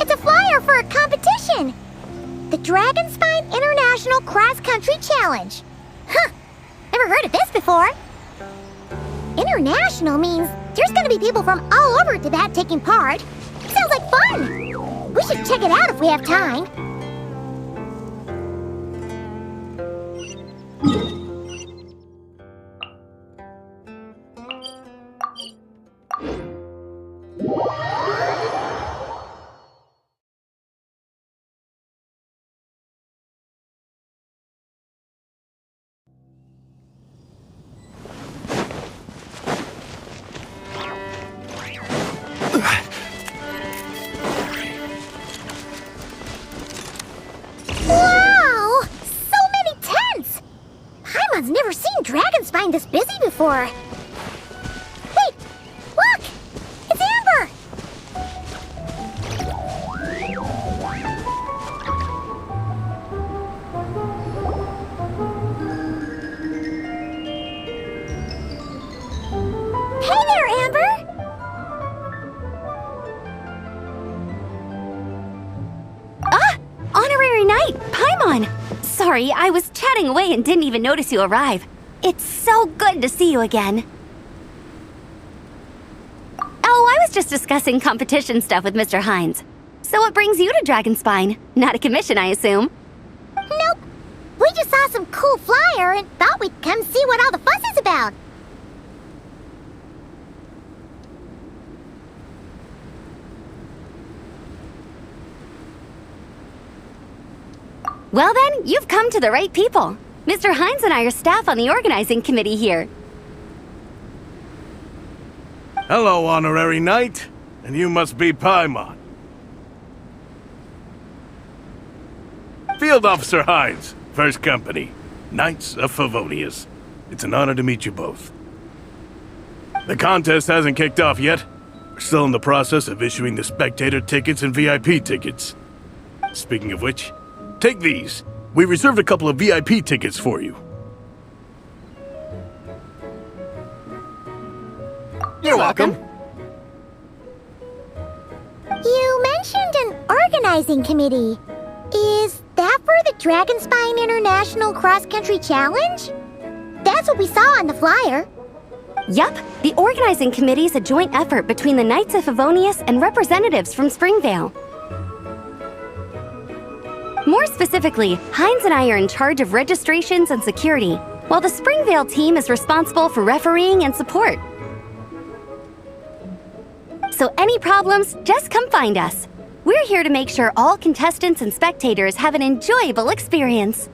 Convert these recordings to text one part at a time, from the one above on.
It's a flyer for a competition. The Dragonspine International Cross Country Challenge. Huh, never heard of this before. International means there's gonna be people from all over Tibet taking part. Sounds like fun. We should check it out if we have time. Wow! So many tents! Paimon's never seen Dragonspine this busy before. Wait! Look! It's Amber! Hey there, Amber! Honorary Knight, Paimon! Sorry, I was chatting away and didn't even notice you arrive. It's so good to see you again. Oh, I was just discussing competition stuff with Mr. Hines. So what brings you to Dragonspine? Not a commission, I assume? Nope. We just saw some cool flyer and thought we'd come see what all the fuss is about. Well then, you've come to the right people. Mr. Hines and I are staff on the organizing committee here. Hello, Honorary Knight. And you must be Paimon. Field Officer Hines, First Company, Knights of Favonius. It's an honor to meet you both. The contest hasn't kicked off yet. We're still in the process of issuing the spectator tickets and VIP tickets. Speaking of which, take these. We reserved a couple of VIP tickets for you. You're welcome. You mentioned an organizing committee. Is that for the Dragonspine International Cross Country Challenge? That's what we saw on the flyer. Yup, the organizing committee is a joint effort between the Knights of Favonius and representatives from Springvale. More specifically, Hines and I are in charge of registrations and security, while the Springvale team is responsible for refereeing and support. So any problems, just come find us. We're here to make sure all contestants and spectators have an enjoyable experience.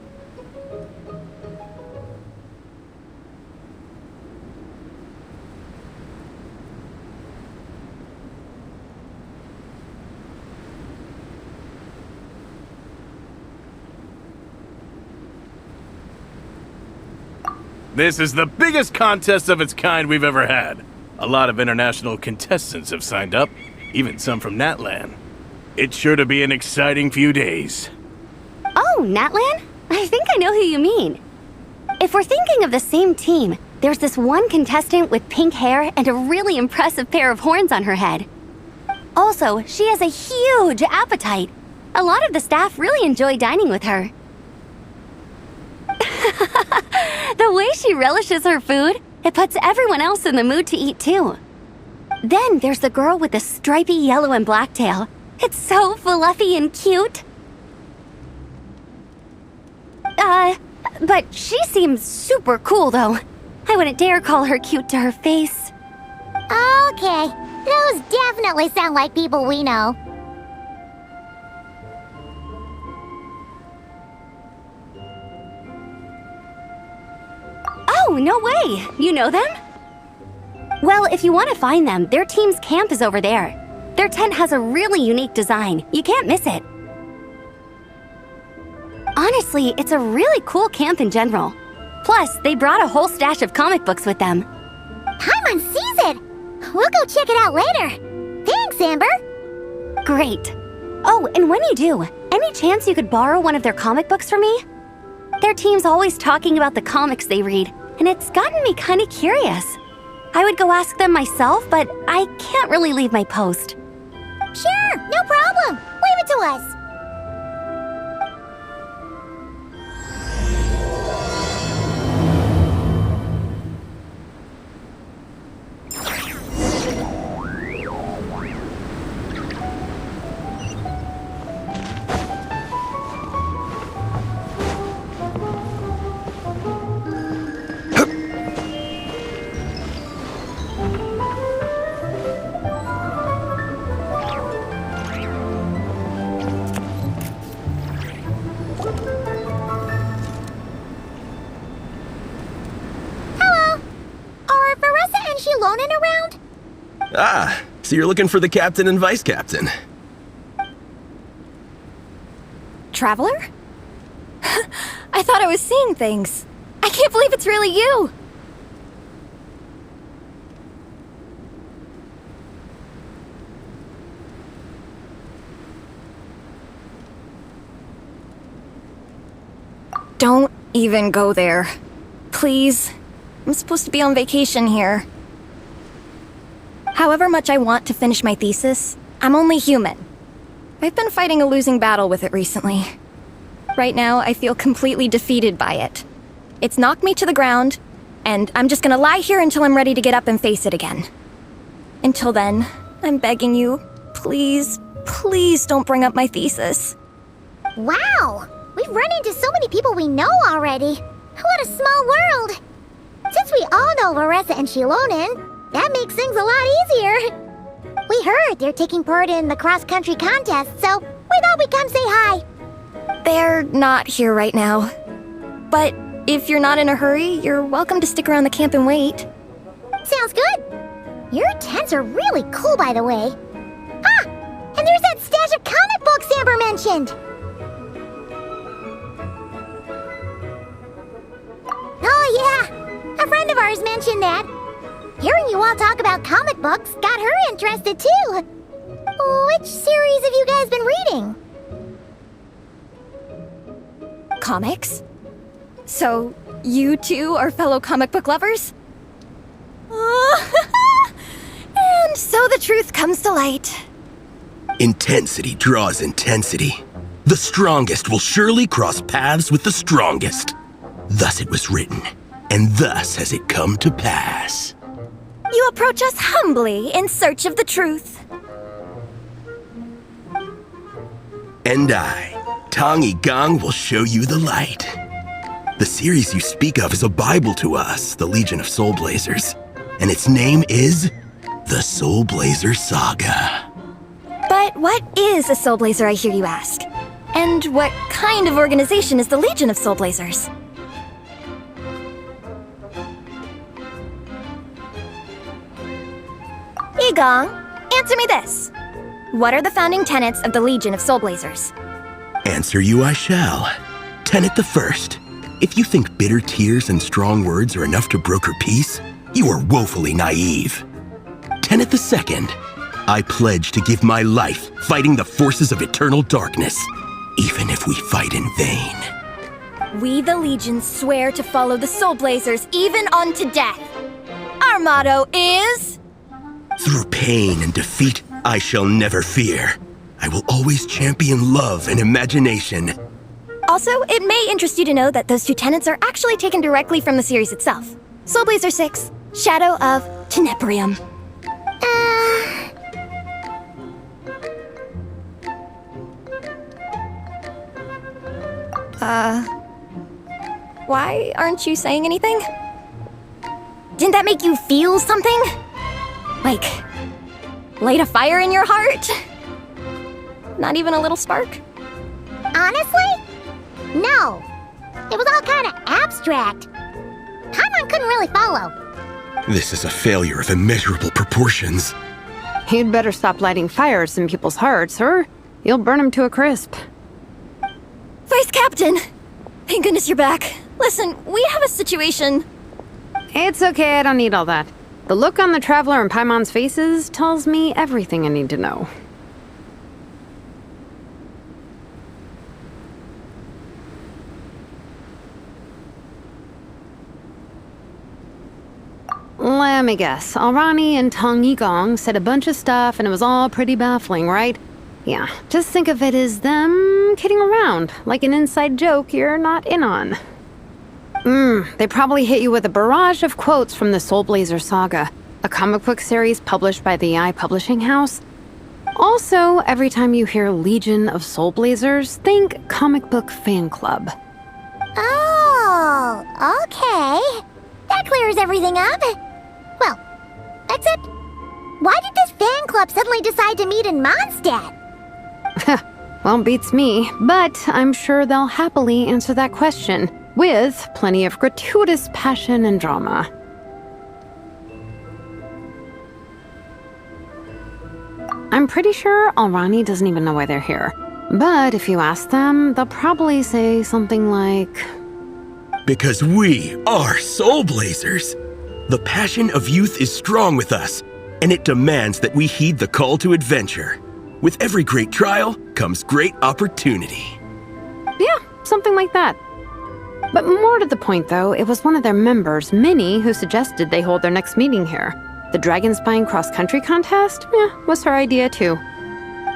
This is the biggest contest of its kind we've ever had. A lot of international contestants have signed up, even some from Natlan. It's sure to be an exciting few days. Oh, Natlan? I think I know who you mean. If we're thinking of the same team, there's this one contestant with pink hair and a really impressive pair of horns on her head. Also, she has a huge appetite. A lot of the staff really enjoy dining with her. The way she relishes her food, it puts everyone else in the mood to eat too. Then there's the girl with the stripy yellow and black tail. It's so fluffy and cute. But she seems super cool though. I wouldn't dare call her cute to her face. Okay, those definitely sound like people we know. Oh, no way! You know them? Well, if you want to find them, their team's camp is over there. Their tent has a really unique design. You can't miss it. Honestly, it's a really cool camp in general. Plus, they brought a whole stash of comic books with them. Paimon sees it! We'll go check it out later. Thanks, Amber! Great. Oh, and when you do, any chance you could borrow one of their comic books from me? Their team's always talking about the comics they read, and it's gotten me kind of curious. I would go ask them myself, but I can't really leave my post. Sure, no problem. Leave it to us. Around? Ah, so you're looking for the captain and vice captain. Traveler? I thought I was seeing things. I can't believe it's really you! Don't even go there. Please. I'm supposed to be on vacation here. However much I want to finish my thesis, I'm only human. I've been fighting a losing battle with it recently. Right now, I feel completely defeated by it. It's knocked me to the ground, and I'm just gonna lie here until I'm ready to get up and face it again. Until then, I'm begging you, please, please don't bring up my thesis. Wow! We've run into so many people we know already. What a small world! Since we all know Varessa and Shilonen, that makes things a lot easier. We heard they're taking part in the cross-country contest, so we thought we'd come say hi. They're not here right now. But if you're not in a hurry, you're welcome to stick around the camp and wait. Sounds good. Your tents are really cool, by the way. Ah! And there's that stash of comic books Amber mentioned! Oh yeah! A friend of ours mentioned that. Hearing you all talk about comic books got her interested too. Which series have you guys been reading? Comics? So, you two are fellow comic book lovers? And so the truth comes to light. Intensity draws intensity. The strongest will surely cross paths with the strongest. Thus it was written, and thus has it come to pass. You approach us humbly in search of the truth. And I, Tongi Gong, will show you the light. The series you speak of is a Bible to us, the Legion of Soulblazers, and its name is the Soulblazer Saga. But what is a Soulblazer, I hear you ask? And what kind of organization is the Legion of Soulblazers? Igong, answer me this. What are the founding tenets of the Legion of Soulblazers? Answer you I shall. Tenet the first. If you think bitter tears and strong words are enough to broker peace, you are woefully naive. Tenet the second. I pledge to give my life fighting the forces of eternal darkness, even if we fight in vain. We, the Legion, swear to follow the Soulblazers even unto death. Our motto is... Through pain and defeat, I shall never fear. I will always champion love and imagination. Also, it may interest you to know that those two tenets are actually taken directly from the series itself. Soulblazer 6, Shadow of Tenebrium. Why aren't you saying anything? Didn't that make you feel something? Like, light a fire in your heart? Not even a little spark? Honestly? No. It was all kind of abstract. Paimon couldn't really follow. This is a failure of immeasurable proportions. You'd better stop lighting fires in people's hearts, or you'll burn them to a crisp. Vice Captain! Thank goodness you're back. Listen, we have a situation. It's okay, I don't need all that. The look on the Traveler and Paimon's faces tells me everything I need to know. let me guess. Alrani and Tong Yigong said a bunch of stuff and it was all pretty baffling, right? Yeah, just think of it as them kidding around, like an inside joke you're not in on. They probably hit you with a barrage of quotes from the Soulblazers saga, a comic book series published by the publishing house. Also, every time you hear Legion of Soulblazers, think comic book fan club. Oh, okay. That clears everything up. Well, except, why did this fan club suddenly decide to meet in Mondstadt? Well, beats me, but I'm sure they'll happily answer that question, with plenty of gratuitous passion and drama. I'm pretty sure Alrani doesn't even know why they're here. But if you ask them, they'll probably say something like... Because we are Soulblazers. The passion of youth is strong with us, and it demands that we heed the call to adventure. With every great trial comes great opportunity. Yeah, something like that. But more to the point, though, it was one of their members, Minnie, who suggested they hold their next meeting here. The Dragon Spine cross-country contest? Was her idea, too.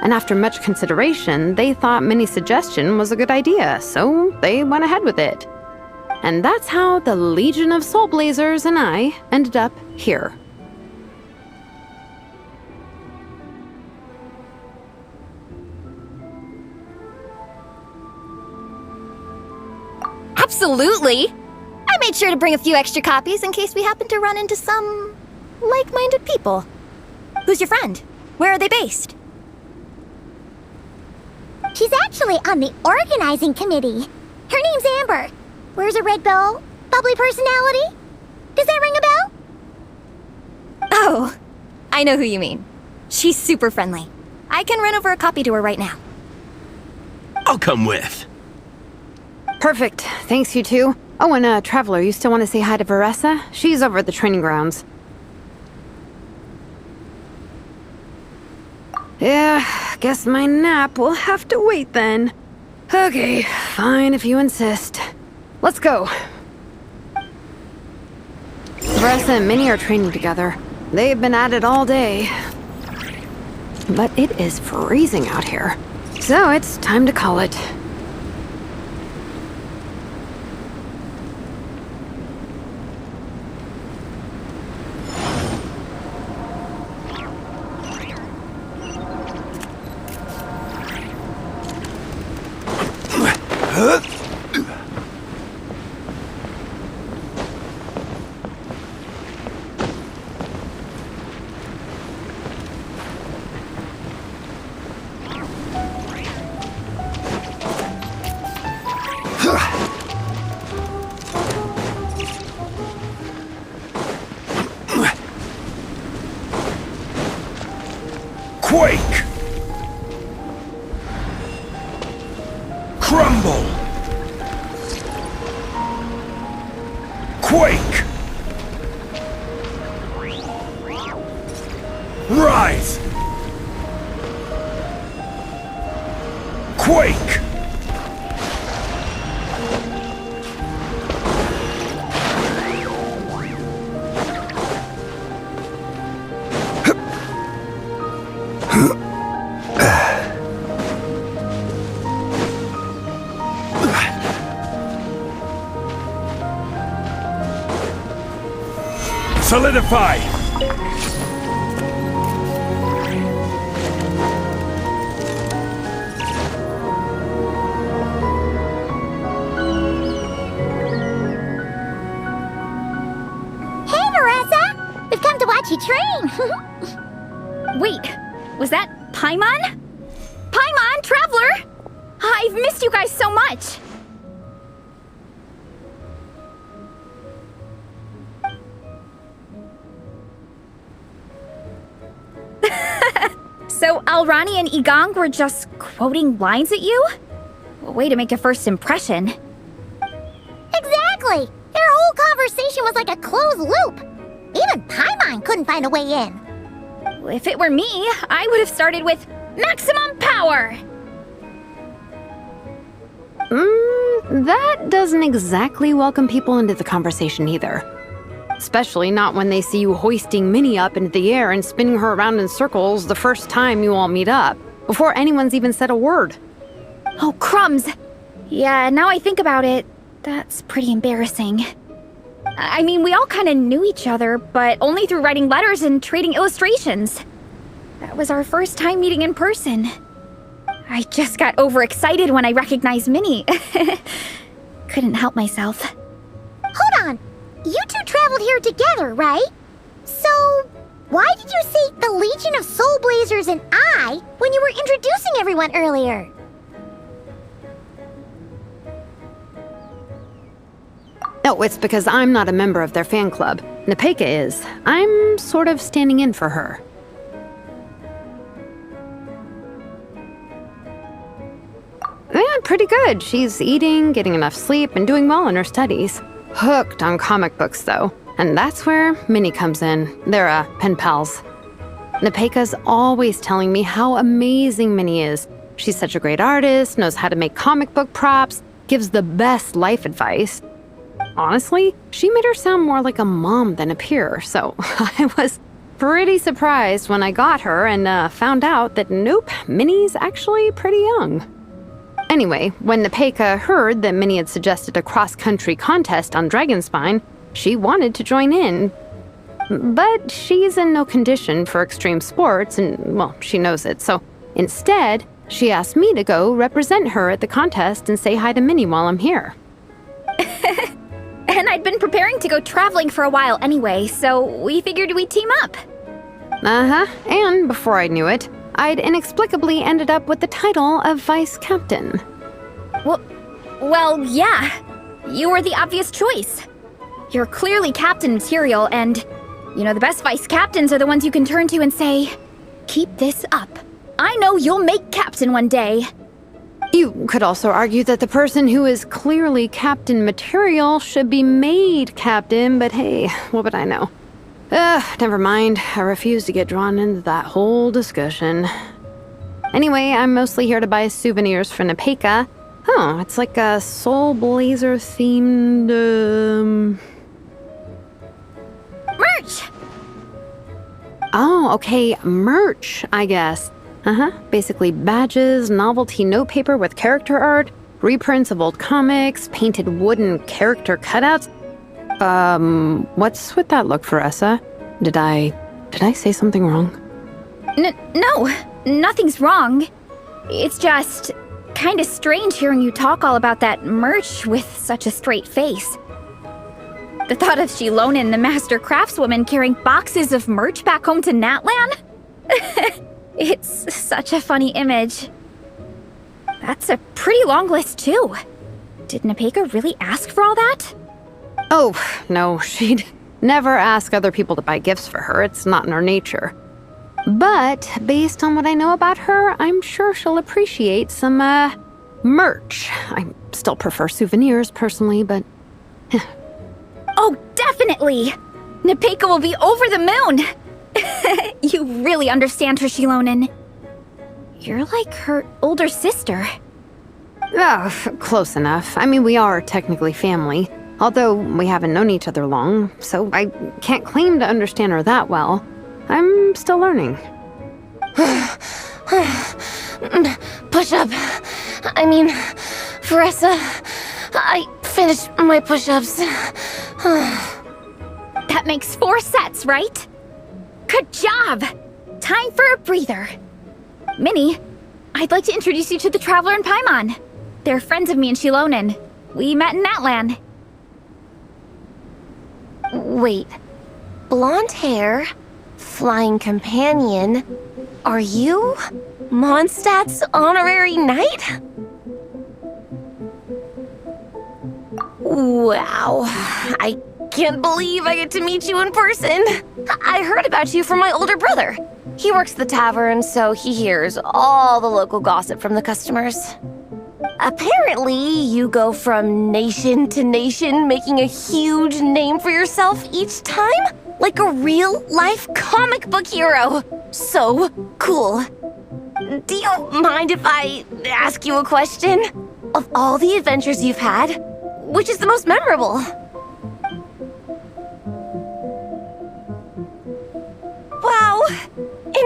And after much consideration, they thought Minnie's suggestion was a good idea, so they went ahead with it. And that's how the Legion of Soulblazers and I ended up here. Absolutely! I made sure to bring a few extra copies in case we happen to run into some like-minded people. Who's your friend? Where are they based? She's actually on the organizing committee. Her name's Amber. Wears a red bow, bubbly personality. Does that ring a bell? Oh, I know who you mean. She's super friendly. I can run over a copy to her right now. I'll come with. Perfect. Thanks, you two. Oh, and Traveler, you still want to say hi to Veressa? She's over at the training grounds. Yeah, guess my nap will have to wait then. Okay, fine if you insist. Let's go. Veressa and Minnie are training together. They've been at it all day. But it is freezing out here. So it's time to call it. Quake! Crumble! Quake! Rise! Quake! Solidify! Hey, Veressa! We've come to watch you train. Wait, was that Paimon? Paimon, Traveler! I've missed you guys so much! So Alrani and Igong were just quoting lines at you? Way to make a first impression. Exactly! Their whole conversation was like a closed loop. Even Paimon couldn't find a way in. If it were me, I would have started with maximum power! That doesn't exactly welcome people into the conversation either. Especially not when they see you hoisting Minnie up into the air and spinning her around in circles the first time you all meet up, before anyone's even said a word. Oh, crumbs! Yeah, now I think about it, that's pretty embarrassing. I mean, we all kind of knew each other, but only through writing letters and trading illustrations. That was our first time meeting in person. I just got overexcited when I recognized Minnie. Couldn't help myself. Hold on. You two traveled here together, right? So, why did you say the Legion of Soulblazers and I when you were introducing everyone earlier? No, it's because I'm not a member of their fan club. Nepeka is. I'm sort of standing in for her. Yeah, pretty good. She's eating, getting enough sleep, and doing well in her studies. Hooked on comic books, though. And that's where Minnie comes in. They're, pen pals. Nepeka's always telling me how amazing Minnie is. She's such a great artist, knows how to make comic book props, gives the best life advice. Honestly, she made her sound more like a mom than a peer, so I was pretty surprised when I got her and found out that nope, Minnie's actually pretty young. Anyway, when Nepeka heard that Minnie had suggested a cross-country contest on Dragonspine, she wanted to join in. But she's in no condition for extreme sports, and, well, she knows it, so instead, she asked me to go represent her at the contest and say hi to Minnie while I'm here. And I'd been preparing to go traveling for a while anyway, so we figured we'd team up. And before I knew it, I'd inexplicably ended up with the title of vice captain. Well, yeah. You were the obvious choice. You're clearly captain material, and, you know, the best vice captains are the ones you can turn to and say, keep this up. I know you'll make captain one day. You could also argue that the person who is clearly captain material should be made captain, but hey, what would I know? Never mind. I refuse to get drawn into that whole discussion. Anyway, I'm mostly here to buy souvenirs for Nepeka. Oh, it's like a Soulblazer themed, Merch! Oh, okay, merch, I guess. Basically badges, novelty notepaper with character art, reprints of old comics, painted wooden character cutouts. What's with that look, Veressa? Did I say something wrong? No, nothing's wrong. It's just kinda strange hearing you talk all about that merch with such a straight face. The thought of Shilonen, the master craftswoman, carrying boxes of merch back home to Natlan? It's such a funny image. That's a pretty long list, too. Did Nepeka really ask for all that? Oh, no, she'd never ask other people to buy gifts for her. It's not in her nature. But based on what I know about her, I'm sure she'll appreciate some, merch. I still prefer souvenirs, personally, but... Oh, definitely! Nepeka will be over the moon! You really understand her, Shilonen. You're like her older sister. Oh, close enough. I mean, we are technically family, although we haven't known each other long, so I can't claim to understand her that well. I'm still learning. Push-up. I mean, Veressa, I finished my push-ups. That makes 4 sets, right? Good job! Time for a breather. Minnie, I'd like to introduce you to the Traveler and Paimon. They're friends of me and Shilonen. We met in Natlan. Wait. Blonde hair, flying companion. Are you Mondstadt's honorary knight? Wow. I can't believe I get to meet you in person. I heard about you from my older brother. He works the tavern, so he hears all the local gossip from the customers. Apparently, you go from nation to nation, making a huge name for yourself each time? Like a real-life comic book hero. So cool. Do you mind if I ask you a question? Of all the adventures you've had, which is the most memorable?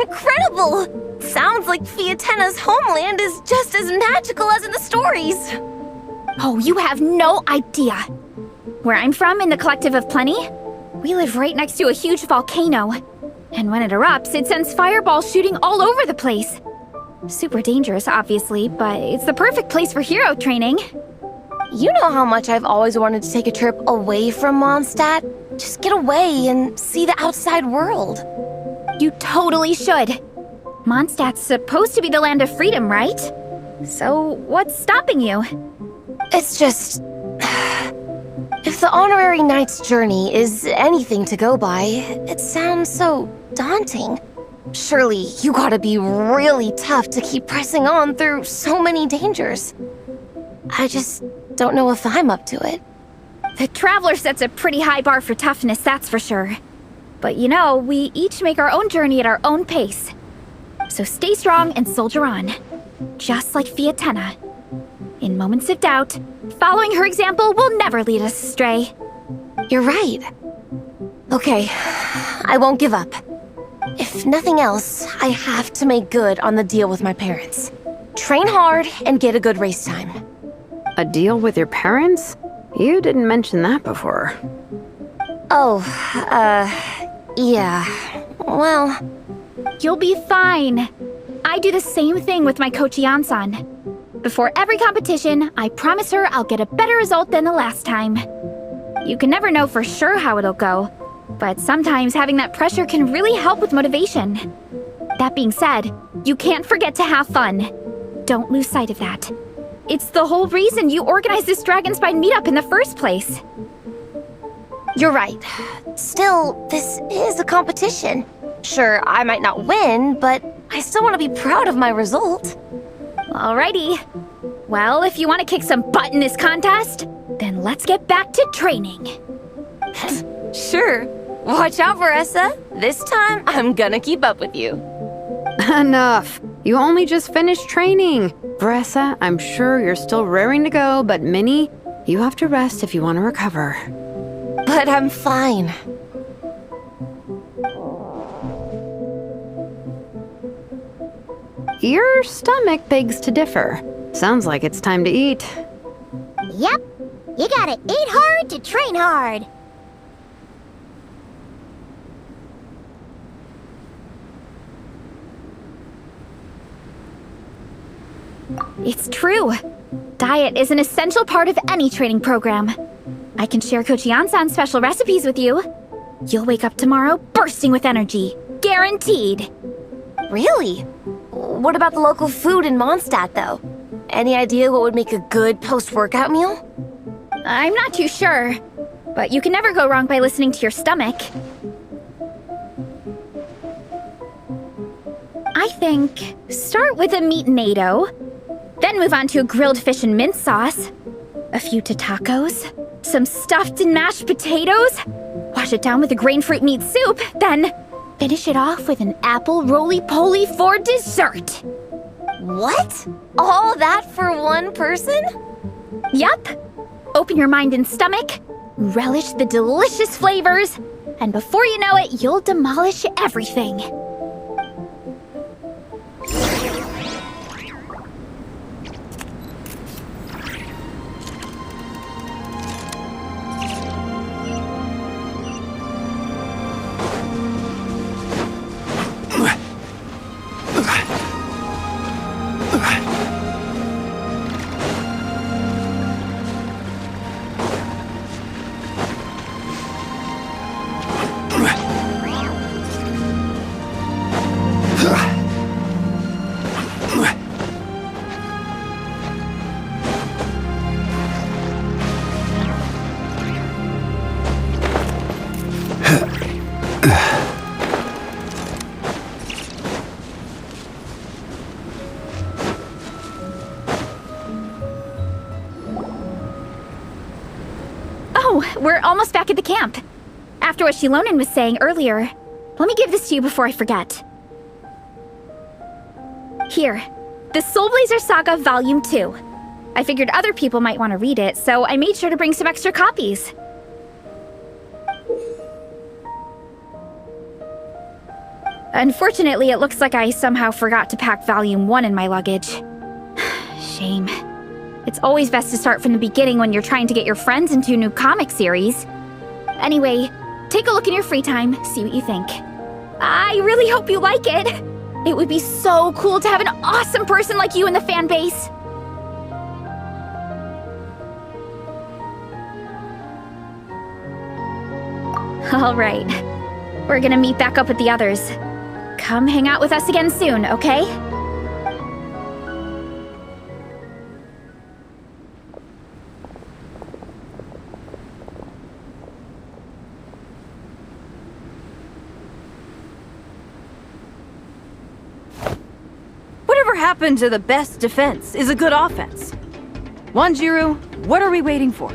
Incredible! Sounds like Fiatena's homeland is just as magical as in the stories. Oh, you have no idea. Where I'm from, in the Collective of Plenty, we live right next to a huge volcano. And when it erupts, it sends fireballs shooting all over the place. Super dangerous, obviously, but it's the perfect place for hero training. You know how much I've always wanted to take a trip away from Mondstadt? Just get away and see the outside world. You totally should. Mondstadt's supposed to be the land of freedom, right? So what's stopping you? It's just... If the honorary knight's journey is anything to go by, it sounds so daunting. Surely you gotta be really tough to keep pressing on through so many dangers. I just don't know if I'm up to it. The Traveler sets a pretty high bar for toughness, that's for sure. But you know, we each make our own journey at our own pace. So stay strong and soldier on. Just like Fiatena. In moments of doubt, following her example will never lead us astray. You're right. Okay, I won't give up. If nothing else, I have to make good on the deal with my parents. Train hard and get a good race time. A deal with your parents? You didn't mention that before. Oh, yeah. Well... You'll be fine. I do the same thing with my coach Yan-san. Before every competition, I promise her I'll get a better result than the last time. You can never know for sure how it'll go, but sometimes having that pressure can really help with motivation. That being said, you can't forget to have fun. Don't lose sight of that. It's the whole reason you organized this Dragonspine meetup in the first place. You're right. Still, this is a competition. Sure, I might not win, but I still want to be proud of my result. Alrighty. Well, if you want to kick some butt in this contest, then let's get back to training. Sure. Watch out, Veressa. This time, I'm gonna keep up with you. Enough. You only just finished training. Veressa, I'm sure you're still raring to go, but Minnie, you have to rest if you want to recover. But I'm fine. Your stomach begs to differ. Sounds like it's time to eat. Yep. You gotta eat hard to train hard. It's true. Diet is an essential part of any training program. I can share Coach Yan-san's special recipes with you. You'll wake up tomorrow bursting with energy. Guaranteed. Really? What about the local food in Mondstadt, though? Any idea what would make a good post-workout meal? I'm not too sure, but you can never go wrong by listening to your stomach. I think start with a meat natto, then move on to a grilled fish and mint sauce, a few tacos, some stuffed and mashed potatoes, wash it down with a grain fruit meat soup, then finish it off with an apple roly-poly for dessert. What? All that for one person? Yup. Open your mind and stomach, relish the delicious flavors, and before you know it, you'll demolish everything. We're almost back at the camp. After what Shilonen was saying earlier, let me give this to you before I forget. Here, the Soulblazers Saga Volume 2. I figured other people might want to read it, so I made sure to bring some extra copies. Unfortunately, it looks like I somehow forgot to pack Volume 1 in my luggage. Shame. It's always best to start from the beginning when you're trying to get your friends into a new comic series. Anyway, take a look in your free time, see what you think. I really hope you like it. It would be so cool to have an awesome person like you in the fan base. All right. We're gonna meet back up with the others. Come hang out with us again soon, okay? Whatever happened to the best defense is a good offense? Wanjiru, what are we waiting for?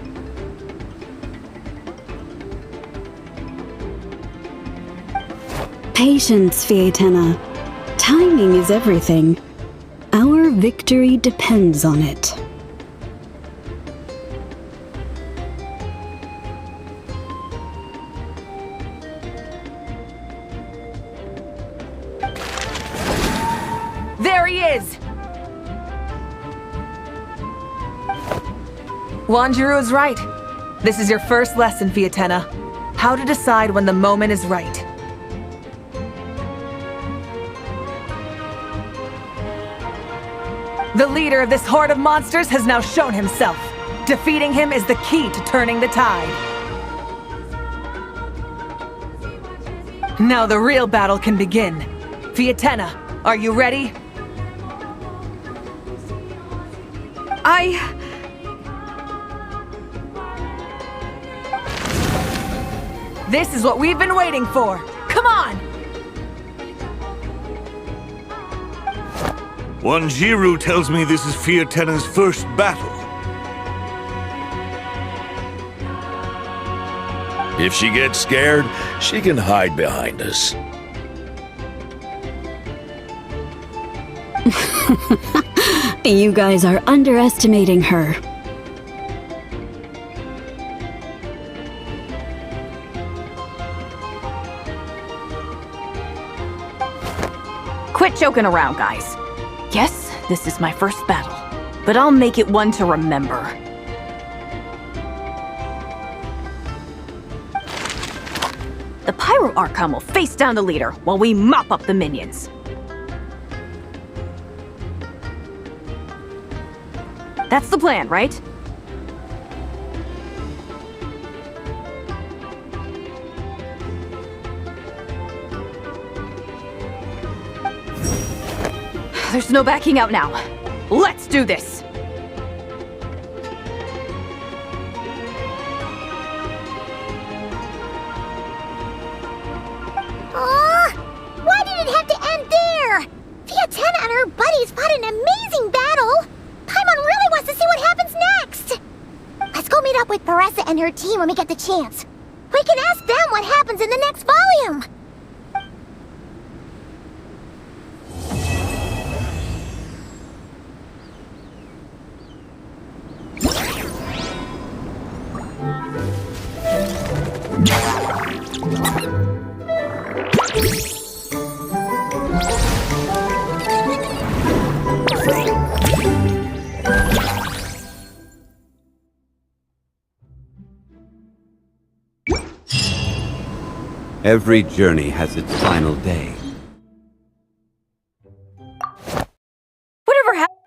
Patience, Fietena. Timing is everything. Our victory depends on it. There he is! Wanjiru is right. This is your first lesson, Fietena. How to decide when the moment is right. The leader of this horde of monsters has now shown himself. Defeating him is the key to turning the tide. Now the real battle can begin. Fietena, are you ready? This is what we've been waiting for. Come on! Wanjiru tells me this is Fietena's first battle. If she gets scared, she can hide behind us. You guys are underestimating her. Quit joking around, guys. Yes, this is my first battle, but I'll make it one to remember. The Pyro Archon will face down the leader while we mop up the minions. That's the plan, right? There's no backing out now. Let's do this! Why did it have to end there? Fietena and her buddies fought an amazing battle. Paimon really wants to see what happens next. Let's go meet up with Paressa and her team when we get the chance. We can ask them what happens in the next volume. Every journey has its final day. Whatever happened?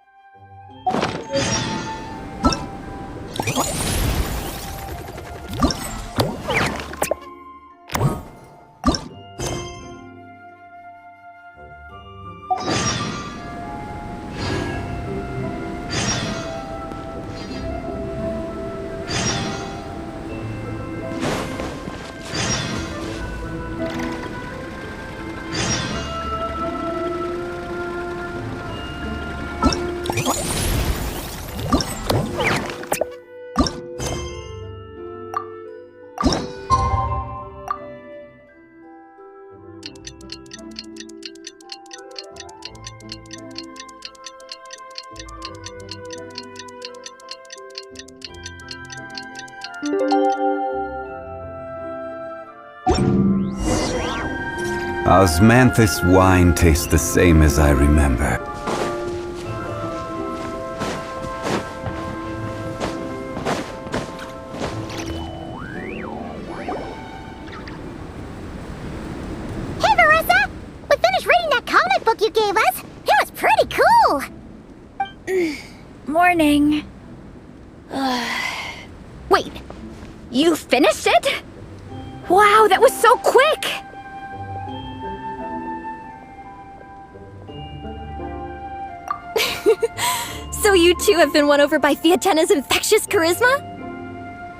Osmanthus wine tastes the same as I remember. Hey, Veressa! We finished reading that comic book you gave us. It was pretty cool. Morning. Wait, you finished it? Wow, that was so quick! So you two have been won over by Fiatena's infectious charisma?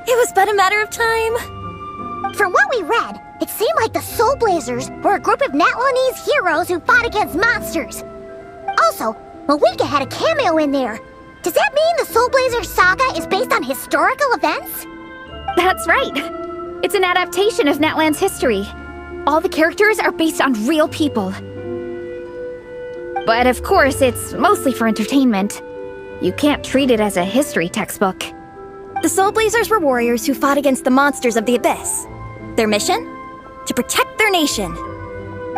It was but a matter of time. From what we read, it seemed like the Soulblazers were a group of Natlanese heroes who fought against monsters. Also, Malika had a cameo in there. Does that mean the Soulblazers saga is based on historical events? That's right. It's an adaptation of Natland's history. All the characters are based on real people. But of course, it's mostly for entertainment. You can't treat it as a history textbook. The Soulblazers were warriors who fought against the monsters of the Abyss. Their mission? To protect their nation.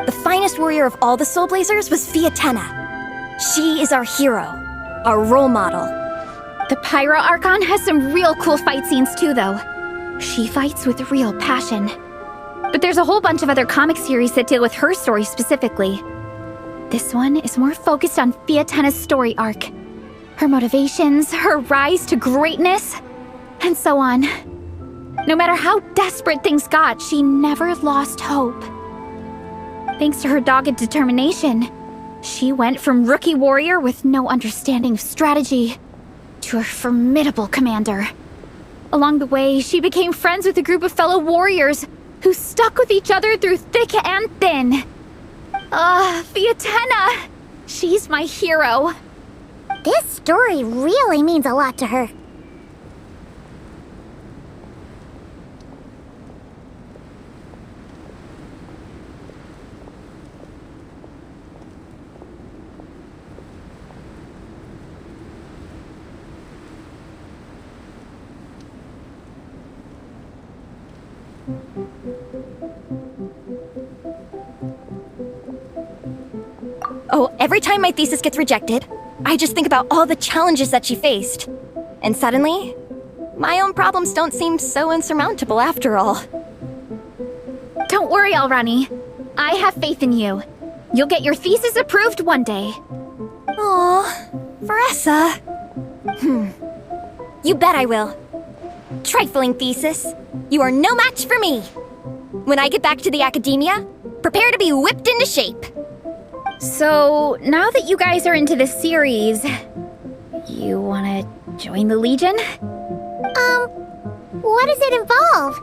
The finest warrior of all the Soulblazers was Fiatena. She is our hero, our role model. The Pyro Archon has some real cool fight scenes too, though. She fights with real passion. But there's a whole bunch of other comic series that deal with her story specifically. This one is more focused on Fiatena's story arc. Her motivations, her rise to greatness, and so on. No matter how desperate things got, she never lost hope. Thanks to her dogged determination, she went from rookie warrior with no understanding of strategy to a formidable commander. Along the way, she became friends with a group of fellow warriors who stuck with each other through thick and thin. Fiatena! She's my hero. This story really means a lot to her. Oh, every time my thesis gets rejected, I just think about all the challenges that she faced. And suddenly, my own problems don't seem so insurmountable after all. Don't worry, Alrani. I have faith in you. You'll get your thesis approved one day. Aw, Veressa. You bet I will. Trifling thesis, you are no match for me. When I get back to the academia, prepare to be whipped into shape. So, now that you guys are into this series, you wanna join the Legion? What does it involve?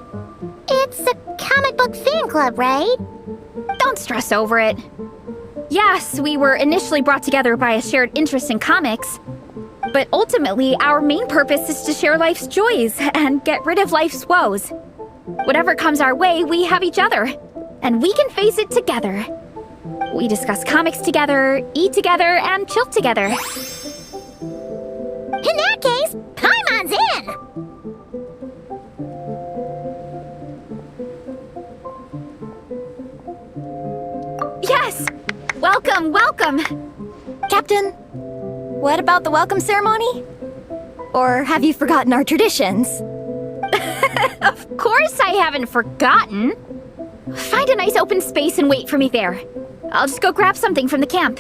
It's a comic book fan club, right? Don't stress over it. Yes, we were initially brought together by a shared interest in comics, but ultimately our main purpose is to share life's joys and get rid of life's woes. Whatever comes our way, we have each other, and we can face it together. We discuss comics together, eat together, and chill together. In that case, Paimon's in! Yes! Welcome, welcome! Captain, what about the welcome ceremony? Or have you forgotten our traditions? Of course I haven't forgotten. Find a nice open space and wait for me there. I'll just go grab something from the camp.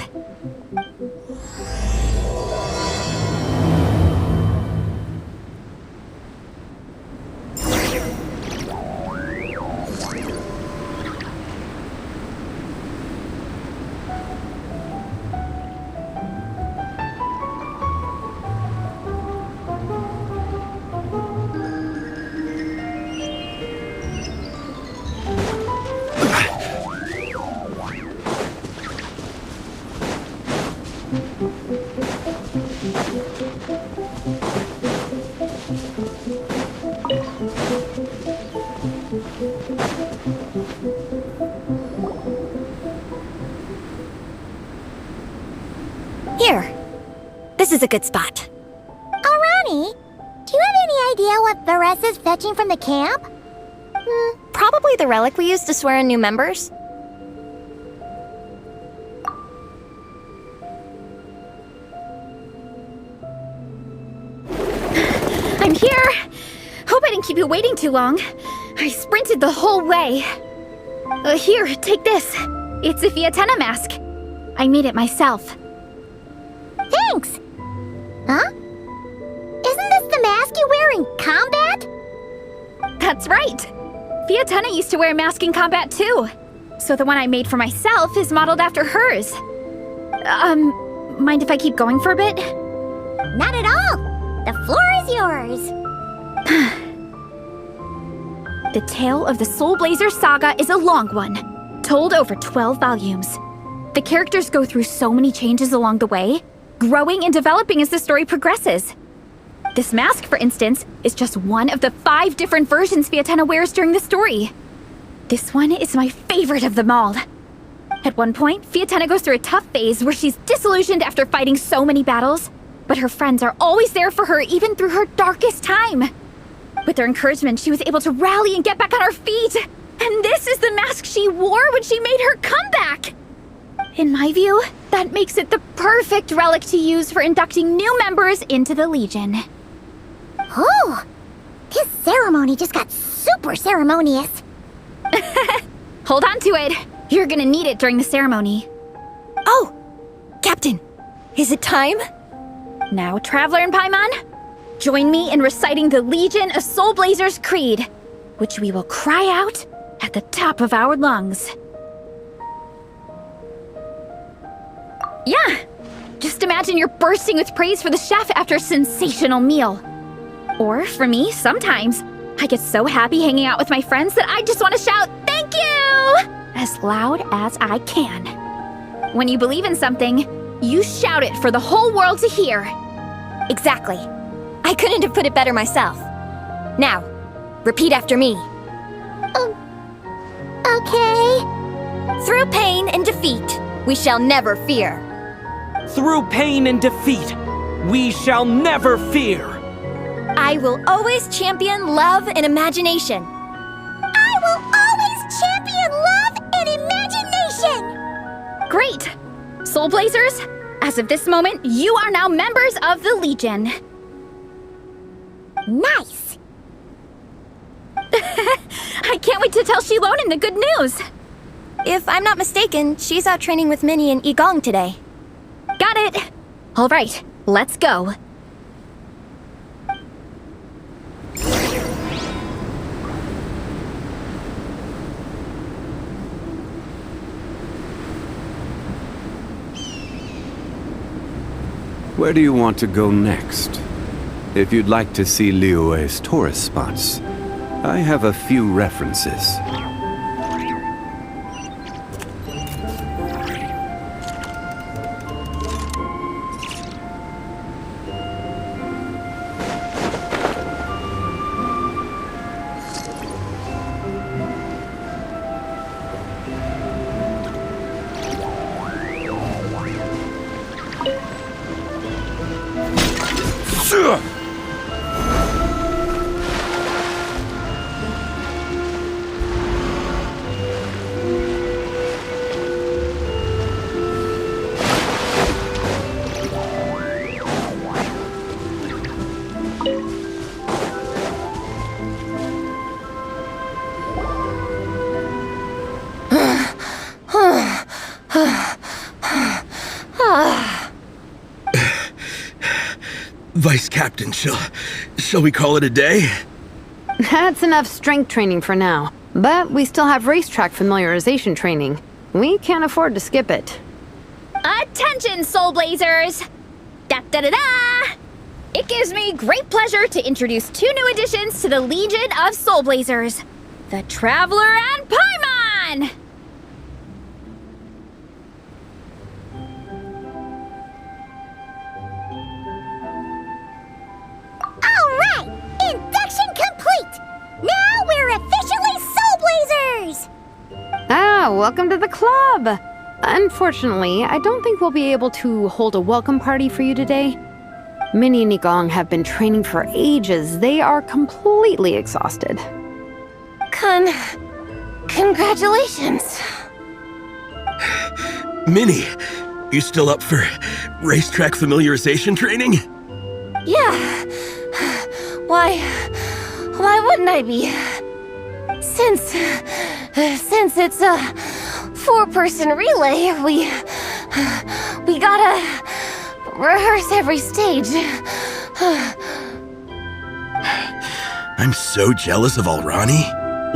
Here. This is a good spot. Alrani, do you have any idea what Veressa's fetching from the camp? Probably the relic we used to swear in new members. keep you waiting too long. I sprinted the whole way. Here, take this. It's a Fiatenna mask. I made it myself. Thanks! Huh? Isn't this the mask you wear in combat? That's right. Fiatenna used to wear a mask in combat too. So the one I made for myself is modeled after hers. Mind if I keep going for a bit? Not at all! The floor is yours! The tale of the Soulblazers saga is a long one, told over 12 volumes. The characters go through so many changes along the way, growing and developing as the story progresses. This mask, for instance, is just one of the 5 different versions Fiatenna wears during the story. This one is my favorite of them all. At one point, Fiatenna goes through a tough phase where she's disillusioned after fighting so many battles, but her friends are always there for her even through her darkest time. With their encouragement, she was able to rally and get back on her feet. And this is the mask she wore when she made her comeback. In my view, that makes it the perfect relic to use for inducting new members into the Legion. Oh! This ceremony just got super ceremonious. Hold on to it. You're gonna need it during the ceremony. Oh! Captain, is it time? Now, Traveler and Paimon, join me in reciting the Legion of Soulblazers Creed, which we will cry out at the top of our lungs. Yeah! Just imagine you're bursting with praise for the chef after a sensational meal. Or, for me, sometimes, I get so happy hanging out with my friends that I just want to shout, "Thank you!" as loud as I can. When you believe in something, you shout it for the whole world to hear. Exactly. I couldn't have put it better myself. Now, repeat after me. Okay. Through pain and defeat, we shall never fear. Through pain and defeat, we shall never fear. I will always champion love and imagination. I will always champion love and imagination! Great! Soulblazers, as of this moment, you are now members of the Legion. Nice! I can't wait to tell Shilonen the good news. If I'm not mistaken, she's out training with Minnie and Igong today. Got it! All right, let's go. Where do you want to go next? If you'd like to see Liyue's tourist spots, I have a few references. Vice Captain, shall we call it a day? That's enough strength training for now. But we still have racetrack familiarization training. We can't afford to skip it. Attention, Soulblazers! Da-da-da-da! It gives me great pleasure to introduce 2 new additions to the Legion of Soulblazers. The Traveler and Paimon! Alright! Induction complete! Now we're officially Soulblazers! Ah, welcome to the club! Unfortunately, I don't think we'll be able to hold a welcome party for you today. Minnie and Igong have been training for ages. They are completely exhausted. Congratulations. Minnie, you still up for racetrack familiarization training? Yeah. Why wouldn't I be? Since it's a 4-person relay, we gotta rehearse every stage. I'm so jealous of Alrani.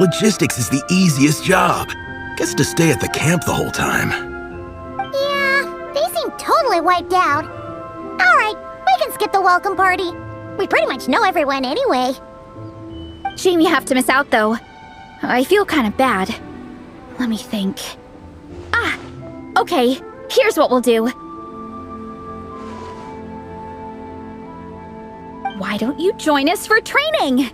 Logistics is the easiest job. Gets to stay at the camp the whole time. Yeah, they seem totally wiped out. Alright, we can skip the welcome party. We pretty much know everyone anyway. Shame you have to miss out, though. I feel kind of bad. Let me think. Ah! Okay, here's what we'll do. Why don't you join us for training?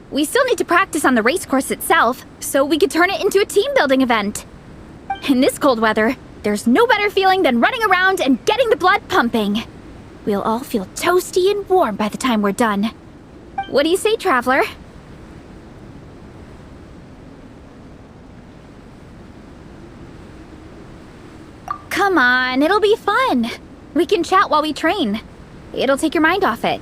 We still need to practice on the race course itself, so we could turn it into a team-building event. In this cold weather, there's no better feeling than running around and getting the blood pumping. We'll all feel toasty and warm by the time we're done. What do you say, Traveler? Come on, it'll be fun. We can chat while we train. It'll take your mind off it.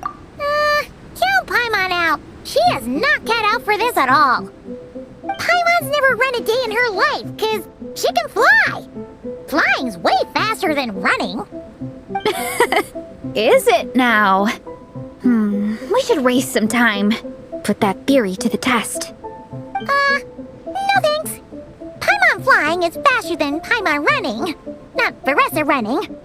Count Paimon out. She is not cut out for this at all. Paimon's never run a day in her life, 'cause she can fly. Flying's way faster than running. Is it now? We should race sometime. Put that theory to the test. No thanks. Paimon flying is faster than Paimon running. Not Veressa running.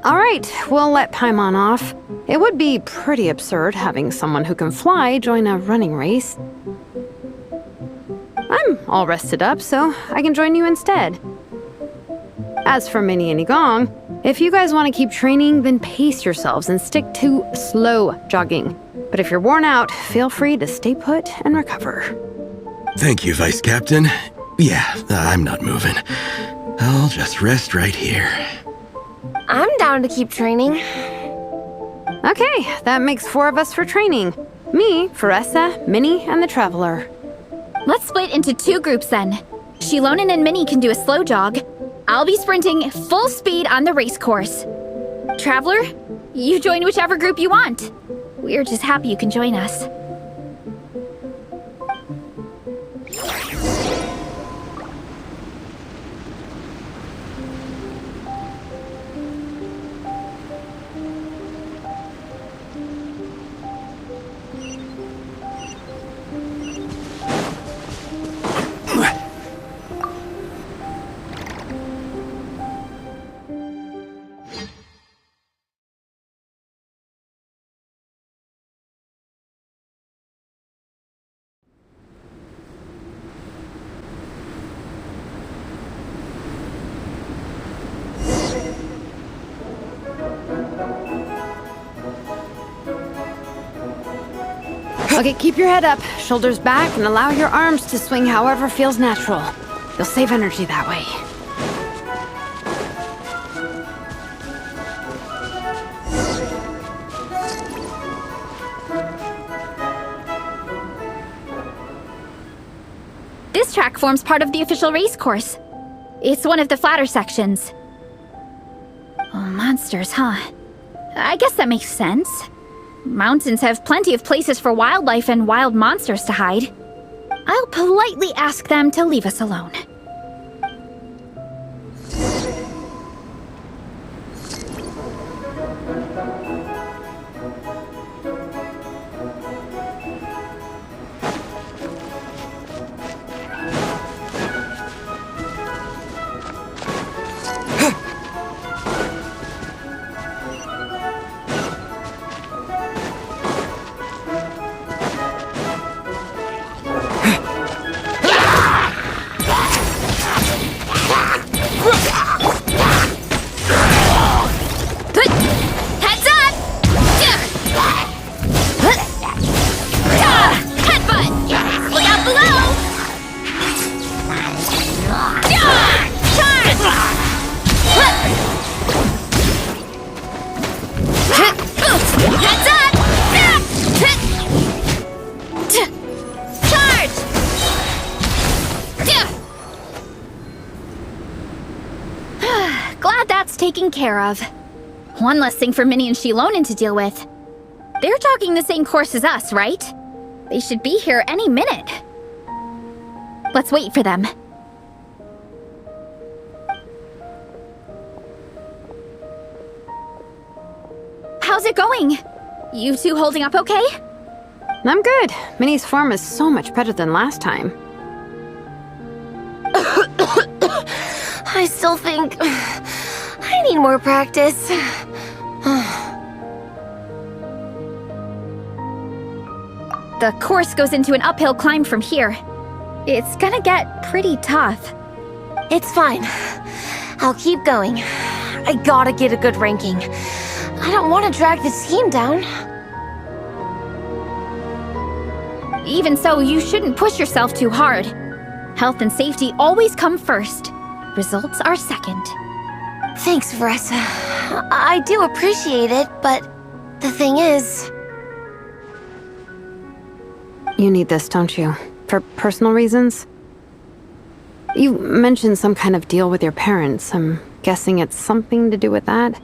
Alright, we'll let Paimon off. It would be pretty absurd having someone who can fly join a running race. I'm all rested up, so I can join you instead. As for Minnie and Igong, if you guys want to keep training, then pace yourselves and stick to slow jogging. But if you're worn out, feel free to stay put and recover. Thank you, Vice Captain. Yeah, I'm not moving. I'll just rest right here. I'm down to keep training. Okay, that makes 4 of us for training. Me, Veressa, Minnie, and the Traveler. Let's split into 2 groups then. Shilonen and Minnie can do a slow jog. I'll be sprinting full speed on the race course. Traveler, you join whichever group you want. We're just happy you can join us. Okay, keep your head up, shoulders back, and allow your arms to swing however feels natural. You'll save energy that way. This track forms part of the official race course. It's one of the flatter sections. Oh, monsters, huh? I guess that makes sense. Mountains have plenty of places for wildlife and wild monsters to hide. I'll politely ask them to leave us alone. taken care of. One less thing for Minnie and Shilonen to deal with. They're talking the same course as us, right? They should be here any minute. Let's wait for them. How's it going? You two holding up okay? I'm good. Minnie's form is so much better than last time. I still think I need more practice. The course goes into an uphill climb from here. It's gonna get pretty tough. It's fine. I'll keep going. I gotta get a good ranking. I don't want to drag the team down. Even so, you shouldn't push yourself too hard. Health and safety always come first. Results are second. Thanks, Veressa. I do appreciate it, but the thing is... You need this, don't you? For personal reasons? You mentioned some kind of deal with your parents. I'm guessing it's something to do with that?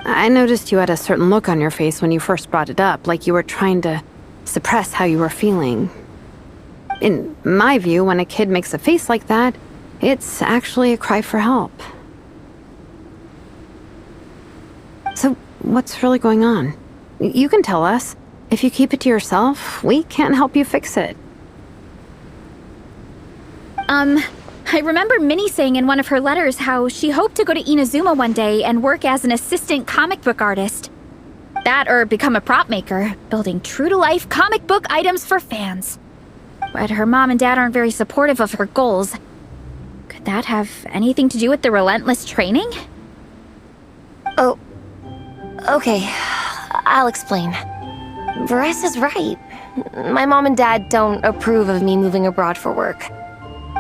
I noticed you had a certain look on your face when you first brought it up, like you were trying to suppress how you were feeling. In my view, when a kid makes a face like that, it's actually a cry for help. So, what's really going on? You can tell us. If you keep it to yourself, we can't help you fix it. I remember Minnie saying in one of her letters how she hoped to go to Inazuma one day and work as an assistant comic book artist. That or become a prop maker, building true-to-life comic book items for fans. But her mom and dad aren't very supportive of her goals. Could that have anything to do with the relentless training? Oh, okay. I'll explain. Veressa's right. My mom and dad don't approve of me moving abroad for work.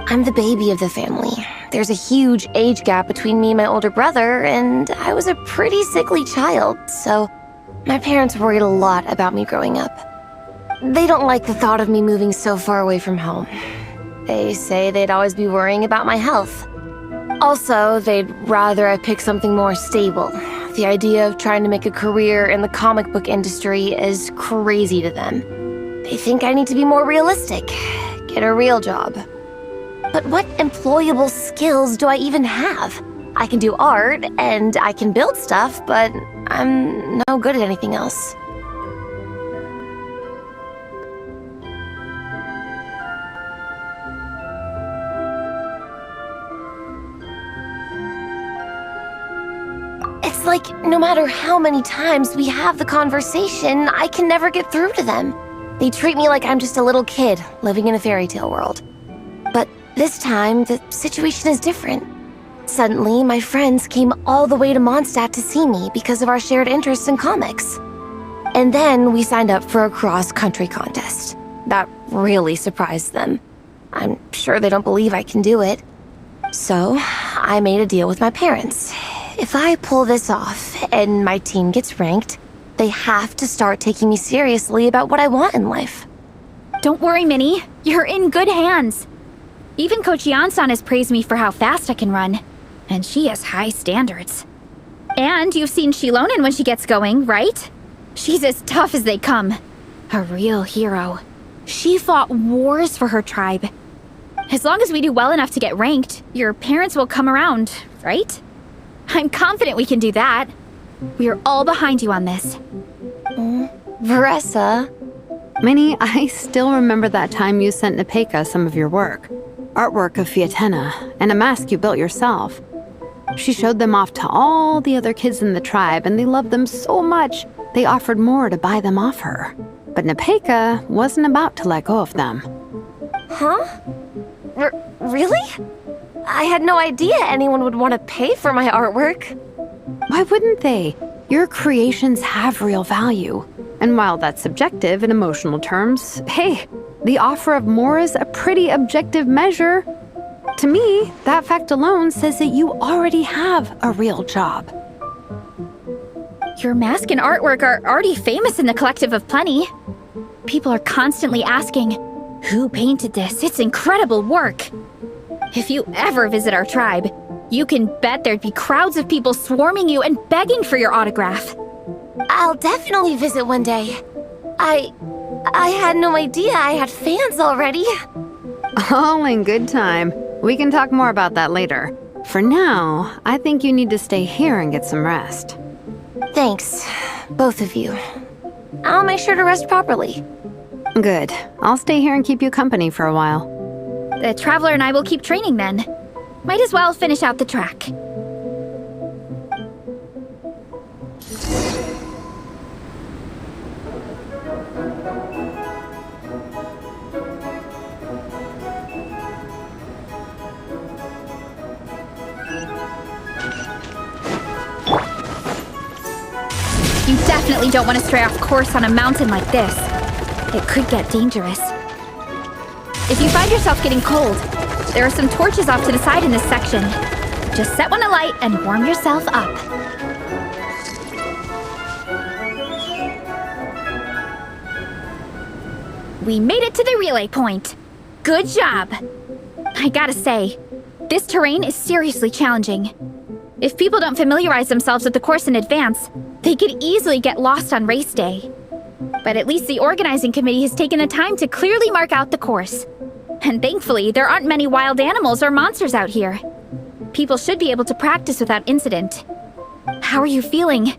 I'm the baby of the family. There's a huge age gap between me and my older brother, and I was a pretty sickly child, so my parents worried a lot about me growing up. They don't like the thought of me moving so far away from home. They say they'd always be worrying about my health. Also, they'd rather I pick something more stable. The idea of trying to make a career in the comic book industry is crazy to them. They think I need to be more realistic, get a real job. But what employable skills do I even have? I can do art, and I can build stuff, but I'm no good at anything else. It's like no matter how many times we have the conversation, I can never get through to them. They treat me like I'm just a little kid living in a fairy tale world. But this time, the situation is different. Suddenly, my friends came all the way to Mondstadt to see me because of our shared interests in comics. And then we signed up for a cross-country contest. That really surprised them. I'm sure they don't believe I can do it. So, I made a deal with my parents. If I pull this off and my team gets ranked, they have to start taking me seriously about what I want in life. Don't worry, Minnie. You're in good hands. Even Coach Yan-san has praised me for how fast I can run. And she has high standards. And you've seen Shilonen when she gets going, right? She's as tough as they come. A real hero. She fought wars for her tribe. As long as we do well enough to get ranked, your parents will come around, right? I'm confident we can do that. We are all behind you on this. Veressa. Minnie, I still remember that time you sent Nepeka some of your work. Artwork of Fiatena, and a mask you built yourself. She showed them off to all the other kids in the tribe, and they loved them so much, they offered more to buy them off her. But Nepeka wasn't about to let go of them. Huh? Really? I had no idea anyone would want to pay for my artwork. Why wouldn't they? Your creations have real value. And while that's subjective in emotional terms, hey, the offer of more is a pretty objective measure. To me, that fact alone says that you already have a real job. Your mask and artwork are already famous in the Collective of Plenty. People are constantly asking, who painted this? It's incredible work. If you ever visit our tribe, You can bet there'd be crowds of people swarming you and begging for your autograph. I'll definitely visit one day. I had no idea I had fans already. All in good time. We can talk more about that later. For now, I think you need to stay here and get some rest. Thanks, both of you. I'll make sure to rest properly. Good. I'll stay here and keep you company for a while. The Traveler and I will keep training then. Might as well finish out the track. You definitely don't want to stray off course on a mountain like this. It could get dangerous. If you find yourself getting cold, there are some torches off to the side in this section. Just set one alight and warm yourself up. We made it to the relay point. Good job. I gotta say, this terrain is seriously challenging. If people don't familiarize themselves with the course in advance, they could easily get lost on race day. But at least the organizing committee has taken the time to clearly mark out the course. And thankfully, there aren't many wild animals or monsters out here. People should be able to practice without incident. How are you feeling?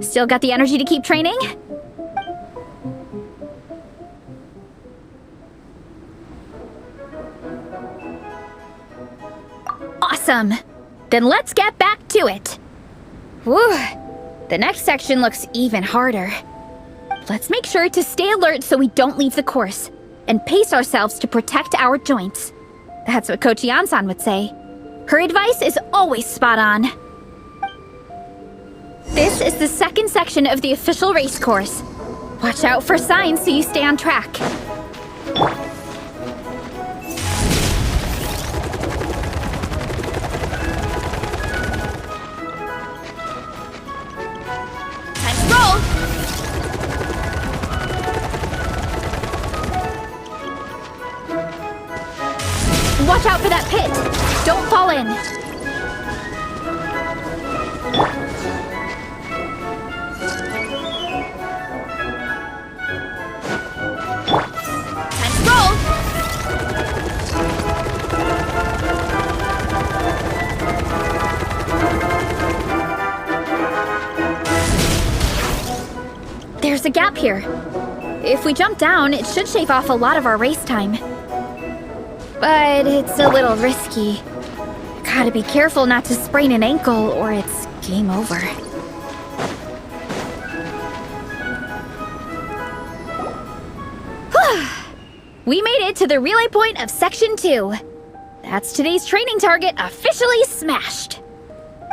Still got the energy to keep training? Awesome! Then let's get back to it! Whew! The next section looks even harder. Let's make sure to stay alert so we don't leave the course, and pace ourselves to protect our joints. That's what Coach Yan-san would say. Her advice is always spot on. This is the second section of the official race course. Watch out for signs so you stay on track. Time to roll! Watch out for that pit! Don't fall in! Time to roll! There's a gap here. If we jump down, it should shave off a lot of our race time. But it's a little risky. Gotta be careful not to sprain an ankle or it's game over. We made it to the relay point of Section 2. That's today's training target officially smashed.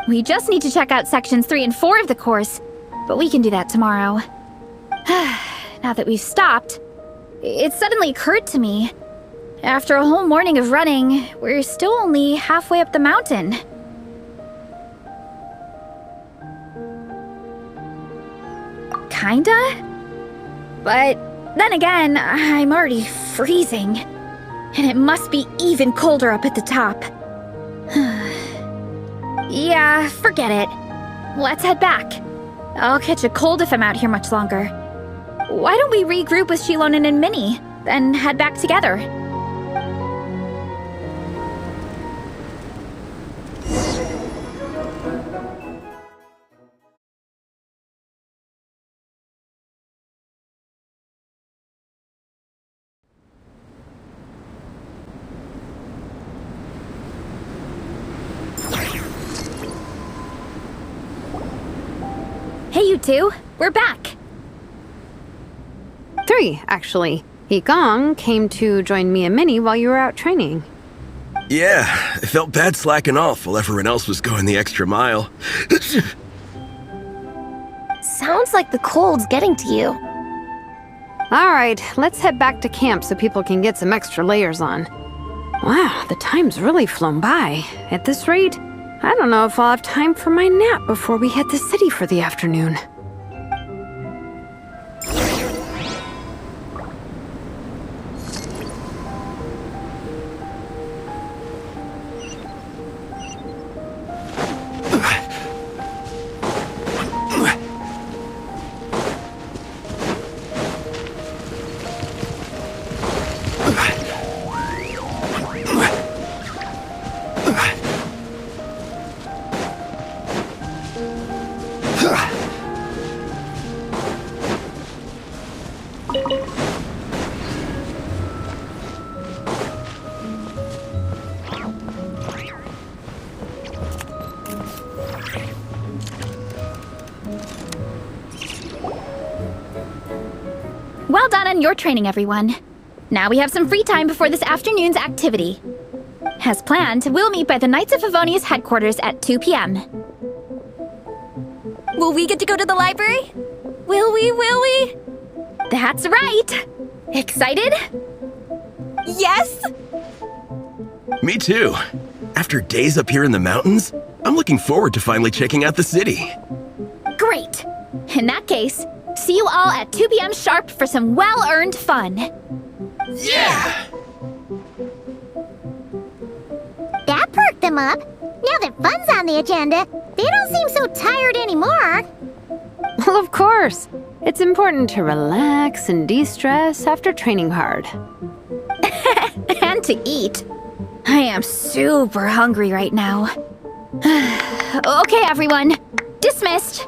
We just need to check out Sections 3 and 4 of the course, but we can do that tomorrow. Now that we've stopped, it suddenly occurred to me. After a whole morning of running, we're still only halfway up the mountain. Kinda? But then again, I'm already freezing. And it must be even colder up at the top. Yeah, forget it. Let's head back. I'll catch a cold if I'm out here much longer. Why don't we regroup with Shilonen and Minnie, then head back together? Hey, you two. We're back. 3, actually. Igong came to join me and Minnie while you were out training. Yeah, I felt bad slacking off while everyone else was going the extra mile. Sounds like the cold's getting to you. All right, let's head back to camp so people can get some extra layers on. Wow, the time's really flown by. At this rate, I don't know if I'll have time for my nap before we hit the city for the afternoon. Well done on your training, everyone. Now we have some free time before this afternoon's activity. As planned, we'll meet by the Knights of Favonius headquarters at 2 p.m. Will we get to go to the library? Will we? That's right! Excited? Yes! Me too. After days up here in the mountains, I'm looking forward to finally checking out the city. Great! In that case, see you all at 2 p.m. sharp for some well-earned fun. Yeah! That perked them up. Now that fun's on the agenda, they don't seem so tired anymore. Well, of course. It's important to relax and de-stress after training hard. And to eat. I am super hungry right now. Okay, everyone. Dismissed.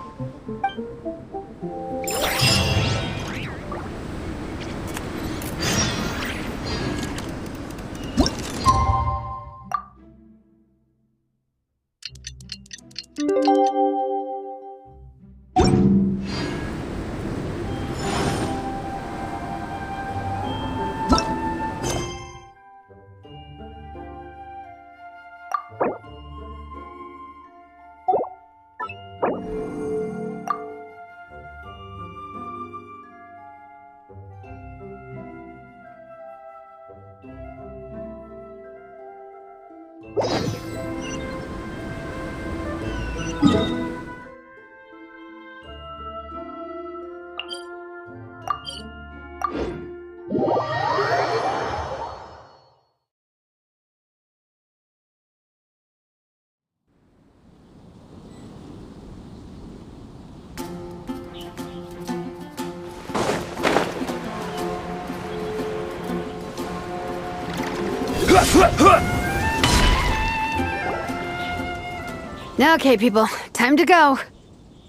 Okay, people, time to go.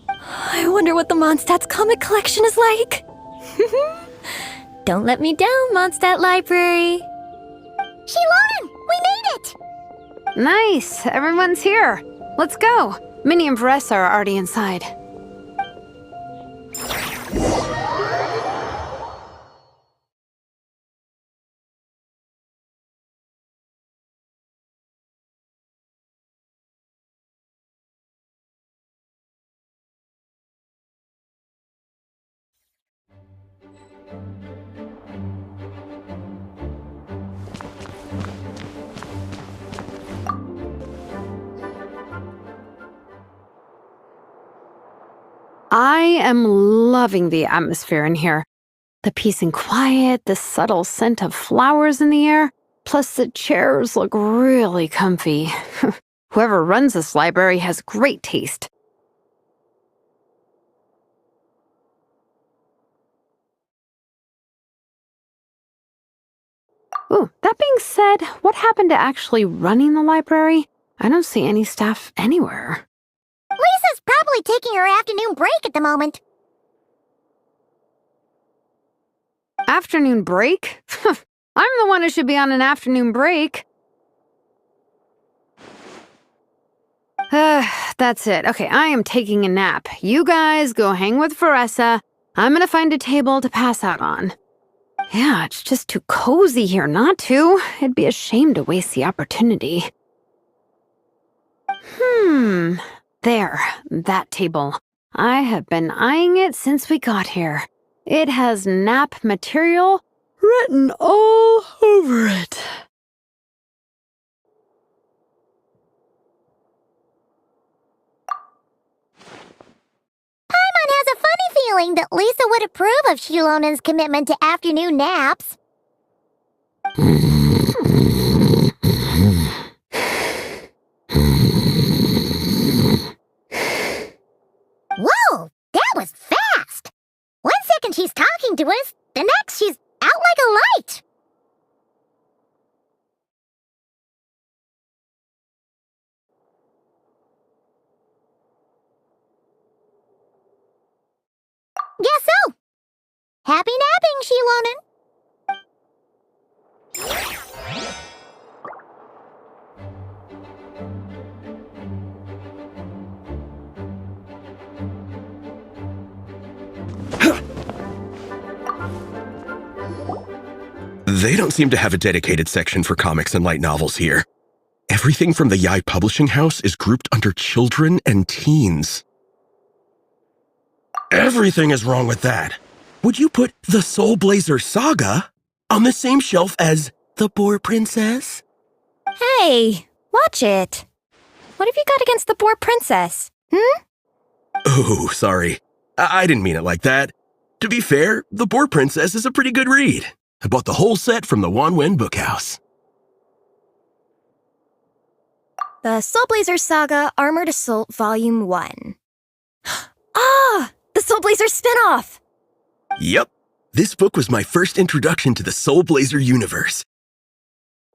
I wonder what the Mondstadt's comic collection is like. Don't let me down, Mondstadt Library. Shilonen, we made it! Nice, everyone's here. Let's go. Minnie and Vanessa are already inside. I am loving the atmosphere in here. The peace and quiet, the subtle scent of flowers in the air, plus the chairs look really comfy. Whoever runs this library has great taste. Ooh, that being said, what happened to actually running the library? I don't see any staff anywhere. Lisa's probably taking her afternoon break at the moment. Afternoon break? I'm the one who should be on an afternoon break. That's it. Okay, I am taking a nap. You guys go hang with Vanessa. I'm gonna find a table to pass out on. Yeah, it's just too cozy here not to. It'd be a shame to waste the opportunity. There, that table. I have been eyeing it since we got here. It has nap material written all over it. Paimon has a funny feeling that Lisa would approve of Shilonen's commitment to afternoon naps. Whoa, that was fast! 1 second she's talking to us, the next she's out like a light. Guess so. Happy napping, Shilonen! They don't seem to have a dedicated section for comics and light novels here. Everything from the Yai Publishing House is grouped under children and teens. Everything is wrong with that. Would you put the Soulblazer Saga on the same shelf as The Boar Princess? Hey, watch it. What have you got against the Boar Princess? Oh, sorry. I didn't mean it like that. To be fair, The Boar Princess is a pretty good read. I bought the whole set from the Wanwen Bookhouse. The Soulblazers Saga Armored Assault Volume 1. Ah! The Soulblazers spin-off! Yep. This book was my first introduction to the Soulblazer universe.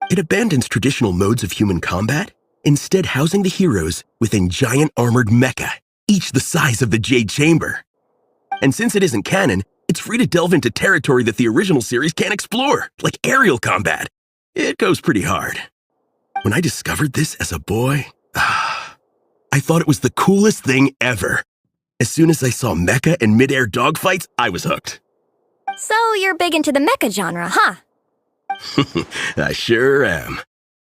It abandons traditional modes of human combat, instead housing the heroes within giant armored mecha, each the size of the Jade Chamber. And since it isn't canon, it's free to delve into territory that the original series can't explore, like aerial combat. It goes pretty hard. When I discovered this as a boy, I thought it was the coolest thing ever. As soon as I saw mecha and mid-air dogfights, I was hooked. So you're big into the mecha genre, huh? I sure am.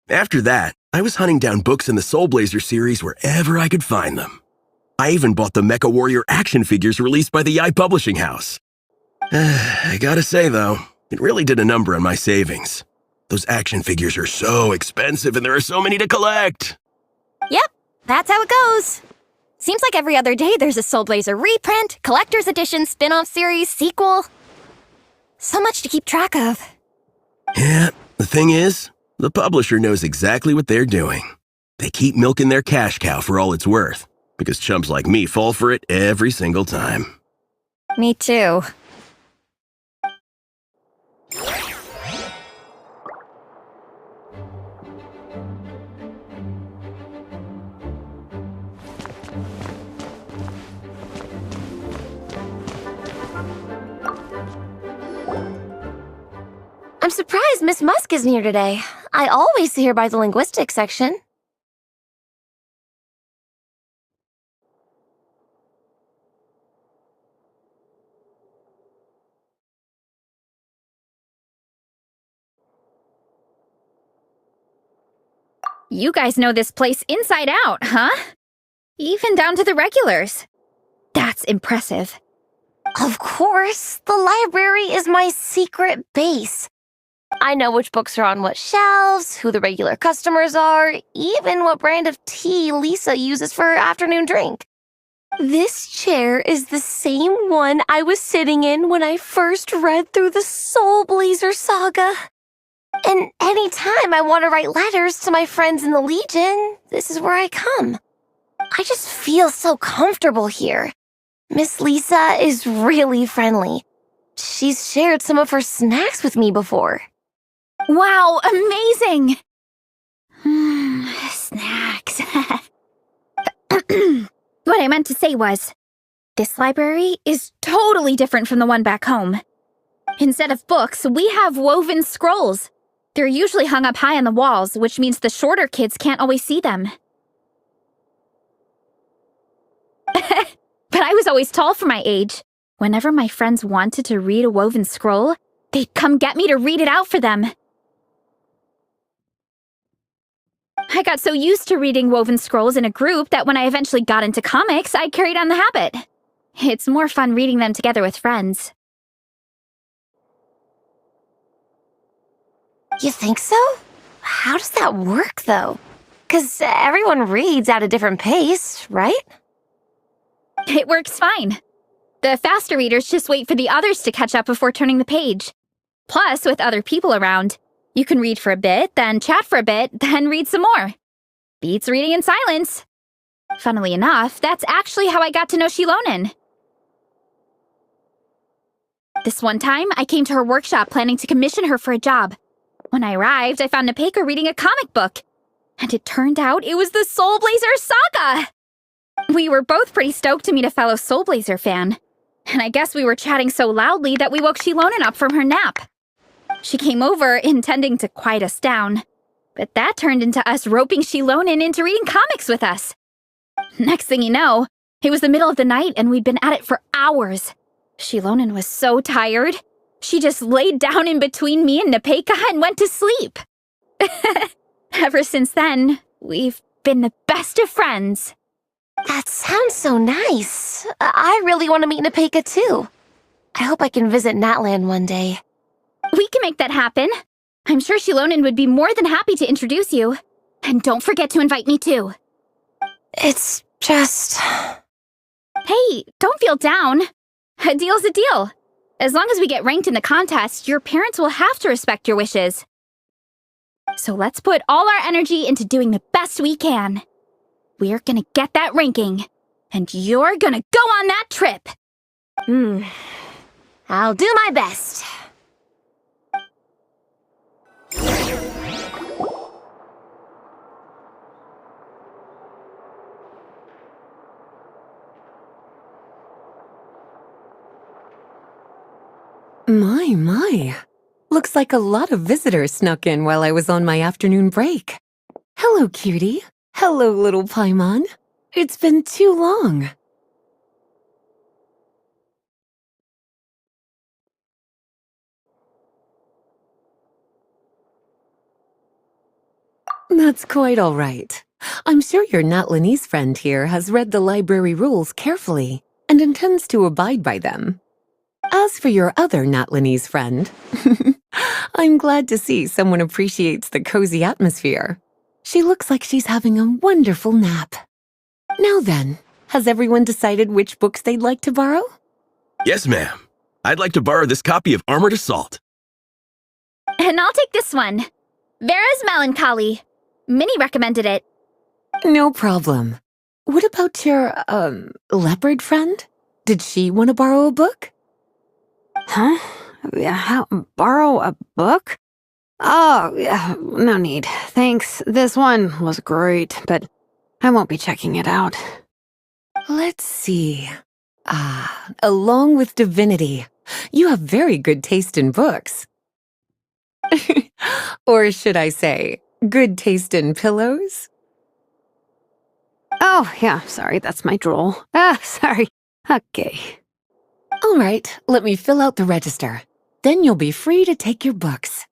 After that, I was hunting down books in the Soulblazer series wherever I could find them. I even bought the Mecha Warrior action figures released by the Yai Publishing House. I gotta say, though, it really did a number on my savings. Those action figures are so expensive and there are so many to collect. Yep, that's how it goes. Seems like every other day there's a Soulblazer reprint, collector's edition, spin-off series, sequel. So much to keep track of. Yeah, the thing is, the publisher knows exactly what they're doing. They keep milking their cash cow for all it's worth, because chumps like me fall for it every single time. Me too. I'm surprised Miss Musk isn't here today. I always see her by the linguistics section. You guys know this place inside out, huh? Even down to the regulars. That's impressive. Of course, the library is my secret base. I know which books are on what shelves, who the regular customers are, even what brand of tea Lisa uses for her afternoon drink. This chair is the same one I was sitting in when I first read through the Soulblazer saga. And anytime I want to write letters to my friends in the Legion, this is where I come. I just feel so comfortable here. Miss Lisa is really friendly. She's shared some of her snacks with me before. Wow, amazing! Snacks. What I meant to say was, this library is totally different from the one back home. Instead of books, we have woven scrolls. They're usually hung up high on the walls, which means the shorter kids can't always see them. But I was always tall for my age. Whenever my friends wanted to read a woven scroll, they'd come get me to read it out for them. I got so used to reading woven scrolls in a group that when I eventually got into comics, I carried on the habit. It's more fun reading them together with friends. You think so? How does that work, though? 'Cause everyone reads at a different pace, right? It works fine. The faster readers just wait for the others to catch up before turning the page. Plus, with other people around, you can read for a bit, then chat for a bit, then read some more. Beats reading in silence. Funnily enough, that's actually how I got to know Shilonen. This one time, I came to her workshop planning to commission her for a job. When I arrived, I found Nepeka reading a comic book. And it turned out it was the Soulblazer saga! We were both pretty stoked to meet a fellow Soulblazer fan. And I guess we were chatting so loudly that we woke Shilonen up from her nap. She came over intending to quiet us down, but that turned into us roping Shilonen into reading comics with us. Next thing you know, it was the middle of the night and we'd been at it for hours. Shilonen was so tired, she just laid down in between me and Nepeka and went to sleep. Ever since then, we've been the best of friends. That sounds so nice. I really want to meet Nepeka too. I hope I can visit Natlan one day. We can make that happen. I'm sure Shilonen would be more than happy to introduce you. And don't forget to invite me too. It's just... Hey, don't feel down. A deal's a deal. As long as we get ranked in the contest, your parents will have to respect your wishes. So let's put all our energy into doing the best we can. We're gonna get that ranking, and you're gonna go on that trip. I'll do my best. My. Looks like a lot of visitors snuck in while I was on my afternoon break. Hello, cutie. Hello, little Paimon. It's been too long. That's quite all right. I'm sure your Natlanese friend here has read the library rules carefully and intends to abide by them. As for your other Natlanese friend, I'm glad to see someone appreciates the cozy atmosphere. She looks like she's having a wonderful nap. Now then, has everyone decided which books they'd like to borrow? Yes, ma'am. I'd like to borrow this copy of Armored Assault. And I'll take this one. Vera's Melancholy. Minnie recommended it. No problem. What about your, leopard friend? Did she want to borrow a book? Huh? Borrow a book? Oh, yeah, no need. Thanks. This one was great, but I won't be checking it out. Let's see. Along with Divinity, you have very good taste in books. Or should I say, good taste in pillows? Oh, yeah, sorry, that's my drool. Sorry. Okay. All right, let me fill out the register. Then you'll be free to take your books.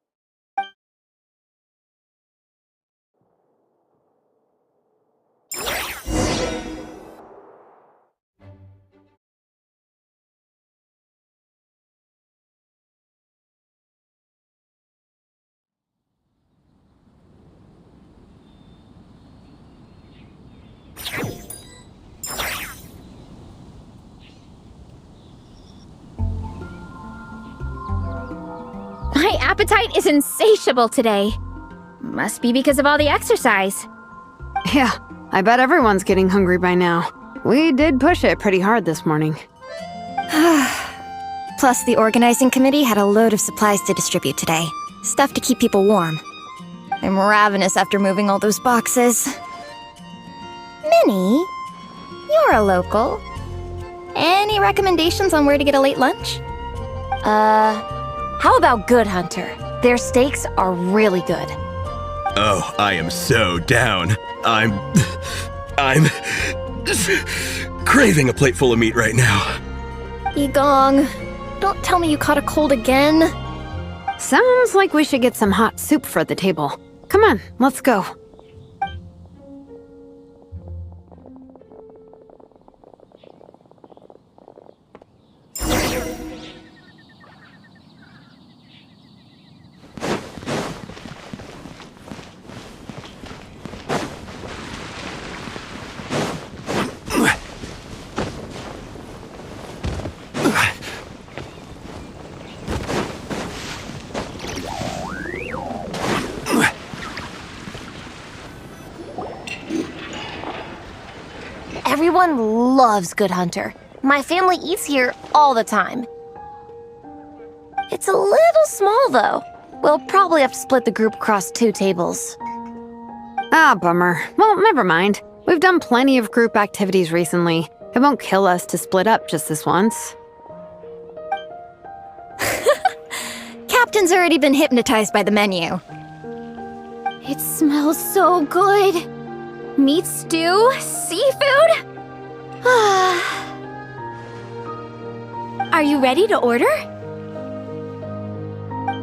My appetite is insatiable today. Must be because of all the exercise. Yeah, I bet everyone's getting hungry by now. We did push it pretty hard this morning. Plus, the organizing committee had a load of supplies to distribute today. Stuff to keep people warm. I'm ravenous after moving all those boxes. Minnie, you're a local. Any recommendations on where to get a late lunch? How about Good Hunter? Their steaks are really good. Oh, I am so down. I'm craving a plate full of meat right now. Yigong, don't tell me you caught a cold again. Sounds like we should get some hot soup for the table. Come on, let's go. Everyone loves Good Hunter. My family eats here all the time. It's a little small, though. We'll probably have to split the group across 2 tables. Ah, bummer. Well, never mind. We've done plenty of group activities recently. It won't kill us to split up just this once. captain's already been hypnotized by the menu. It smells so good. Meat stew? Seafood? Are you ready to order?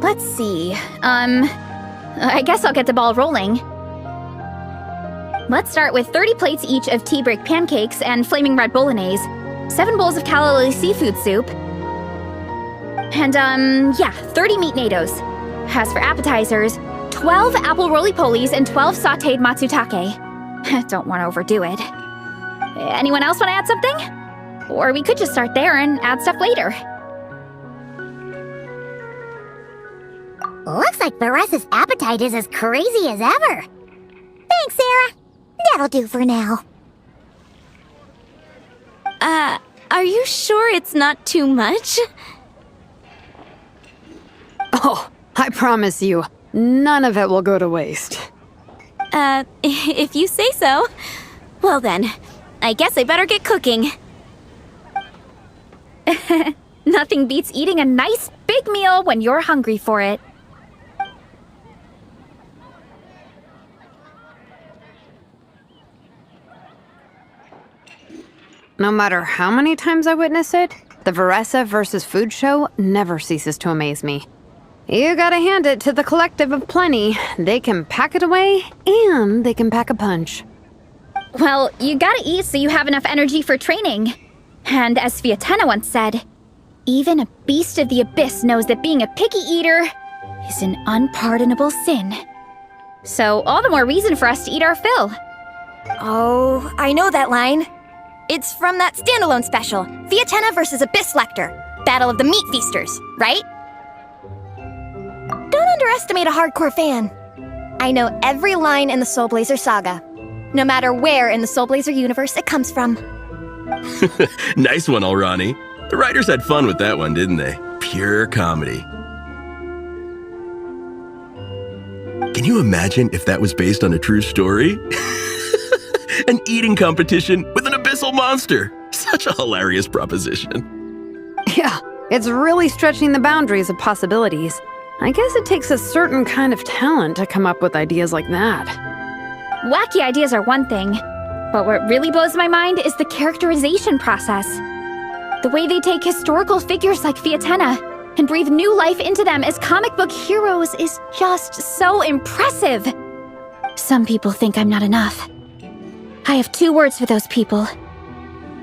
Let's see. I guess I'll get the ball rolling. Let's start with 30 plates each of tea break pancakes and flaming red bolognese, 7 bowls of calla seafood soup, and 30 meat nados. As for appetizers, 12 apple roly-polies and 12 sautéed matsutake. Don't want to overdo it. Anyone else want to add something? Or we could just start there and add stuff later. Looks like Varesa's appetite is as crazy as ever. Thanks, Sarah. That'll do for now. Are you sure it's not too much? Oh, I promise you, none of it will go to waste. If you say so. Well then, I guess I better get cooking. Nothing beats eating a nice big meal when you're hungry for it. No matter how many times I witness it, the Varesa versus Food show never ceases to amaze me. You gotta hand it to the collective of plenty. They can pack it away, and they can pack a punch. Well, you gotta eat so you have enough energy for training. And as Fiatena once said, even a beast of the abyss knows that being a picky eater is an unpardonable sin. So all the more reason for us to eat our fill. Oh, I know that line. It's from that standalone special, Fiatena versus Abyss Lecter, Battle of the Meat Feasters, right? Don't underestimate a hardcore fan. I know every line in the Soulblazer saga, no matter where in the Soulblazer universe it comes from. Nice one, Alrani. The writers had fun with that one, didn't they? Pure comedy. Can you imagine if that was based on a true story? An eating competition with an abyssal monster. Such a hilarious proposition. Yeah, it's really stretching the boundaries of possibilities. I guess it takes a certain kind of talent to come up with ideas like that. Wacky ideas are one thing, but what really blows my mind is the characterization process. The way they take historical figures like Fiatena and breathe new life into them as comic book heroes is just so impressive. Some people think I'm not enough. I have 2 words for those people.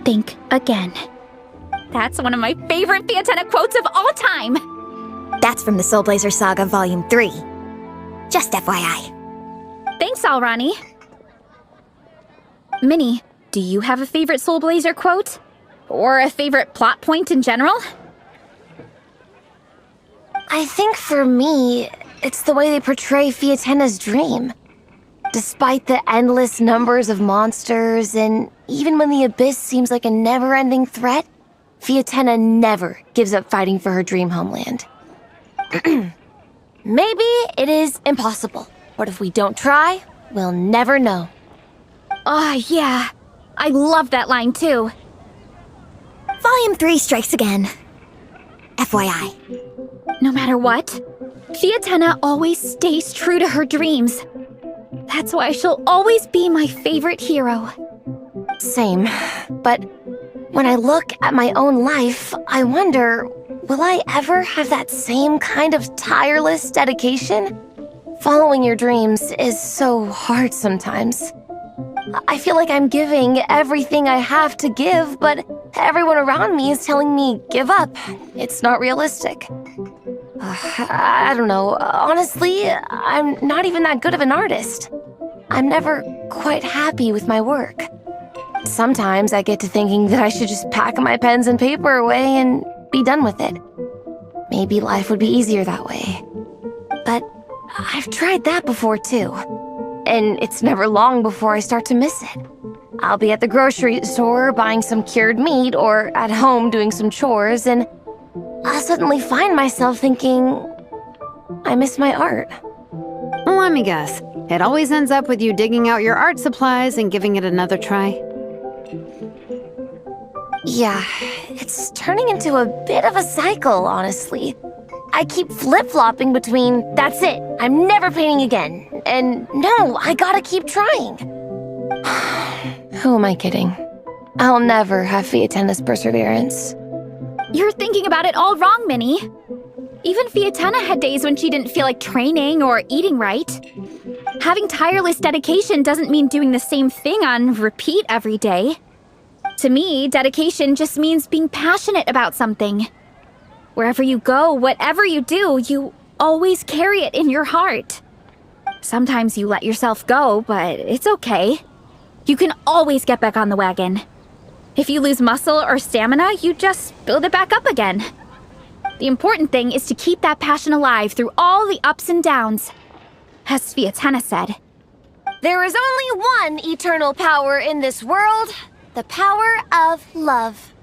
Think again. That's one of my favorite Fiatena quotes of all time. That's from the Soulblazer Saga Volume 3. Just FYI. Thanks, Alrani. Minnie, do you have a favorite Soulblazer quote? Or a favorite plot point in general? I think for me, it's the way they portray Fiatena's dream. Despite the endless numbers of monsters, and even when the Abyss seems like a never-ending threat, Fiatena never gives up fighting for her dream homeland. Maybe it is impossible, but if we don't try, we'll never know. Yeah. I love that line too. Volume 3 strikes again. FYI. No matter what, Fiatena always stays true to her dreams. That's why she'll always be my favorite hero. Same, but when I look at my own life, I wonder, will I ever have that same kind of tireless dedication? Following your dreams is so hard sometimes. I feel like I'm giving everything I have to give, but everyone around me is telling me, give up. It's not realistic. I don't know. Honestly, I'm not even that good of an artist. I'm never quite happy with my work. Sometimes I get to thinking that I should just pack my pens and paper away and be done with it. Maybe life would be easier that way. But I've tried that before too. And it's never long before I start to miss it. I'll be at the grocery store buying some cured meat or at home doing some chores, and I'll suddenly find myself thinking, I miss my art. Let me guess. It always ends up with you digging out your art supplies and giving it another try. Yeah, it's turning into a bit of a cycle, honestly. I keep flip-flopping between, that's it, I'm never painting again, and no, I gotta keep trying. Who am I kidding? I'll never have Fiatenna's perseverance. You're thinking about it all wrong, Minnie. Even Fiatenna had days when she didn't feel like training or eating right. Having tireless dedication doesn't mean doing the same thing on repeat every day. To me, dedication just means being passionate about something. Wherever you go, whatever you do, you always carry it in your heart. Sometimes you let yourself go, but it's okay. You can always get back on the wagon. If you lose muscle or stamina, you just build it back up again. The important thing is to keep that passion alive through all the ups and downs. As Fiatenna said, there is only one eternal power in this world, the power of love.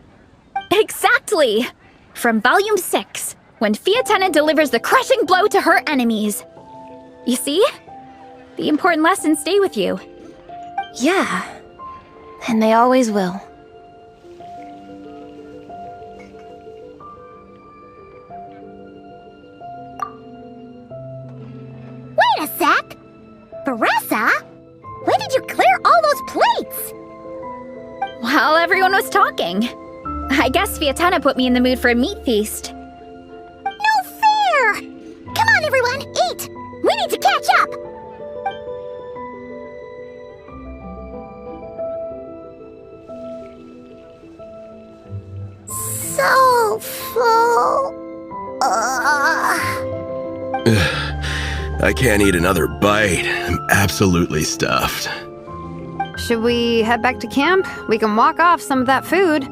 Exactly! From Volume 6, when Fiatenna delivers the crushing blow to her enemies. You see? The important lessons stay with you. Yeah, and they always will. Wait a sec! Beressa? When did you clear all those plates? While everyone was talking. I guess Fiatenna put me in the mood for a meat feast. No fair! Come on, everyone, eat! We need to catch up! So full. I can't eat another bite. I'm absolutely stuffed. Should we head back to camp? We can walk off some of that food.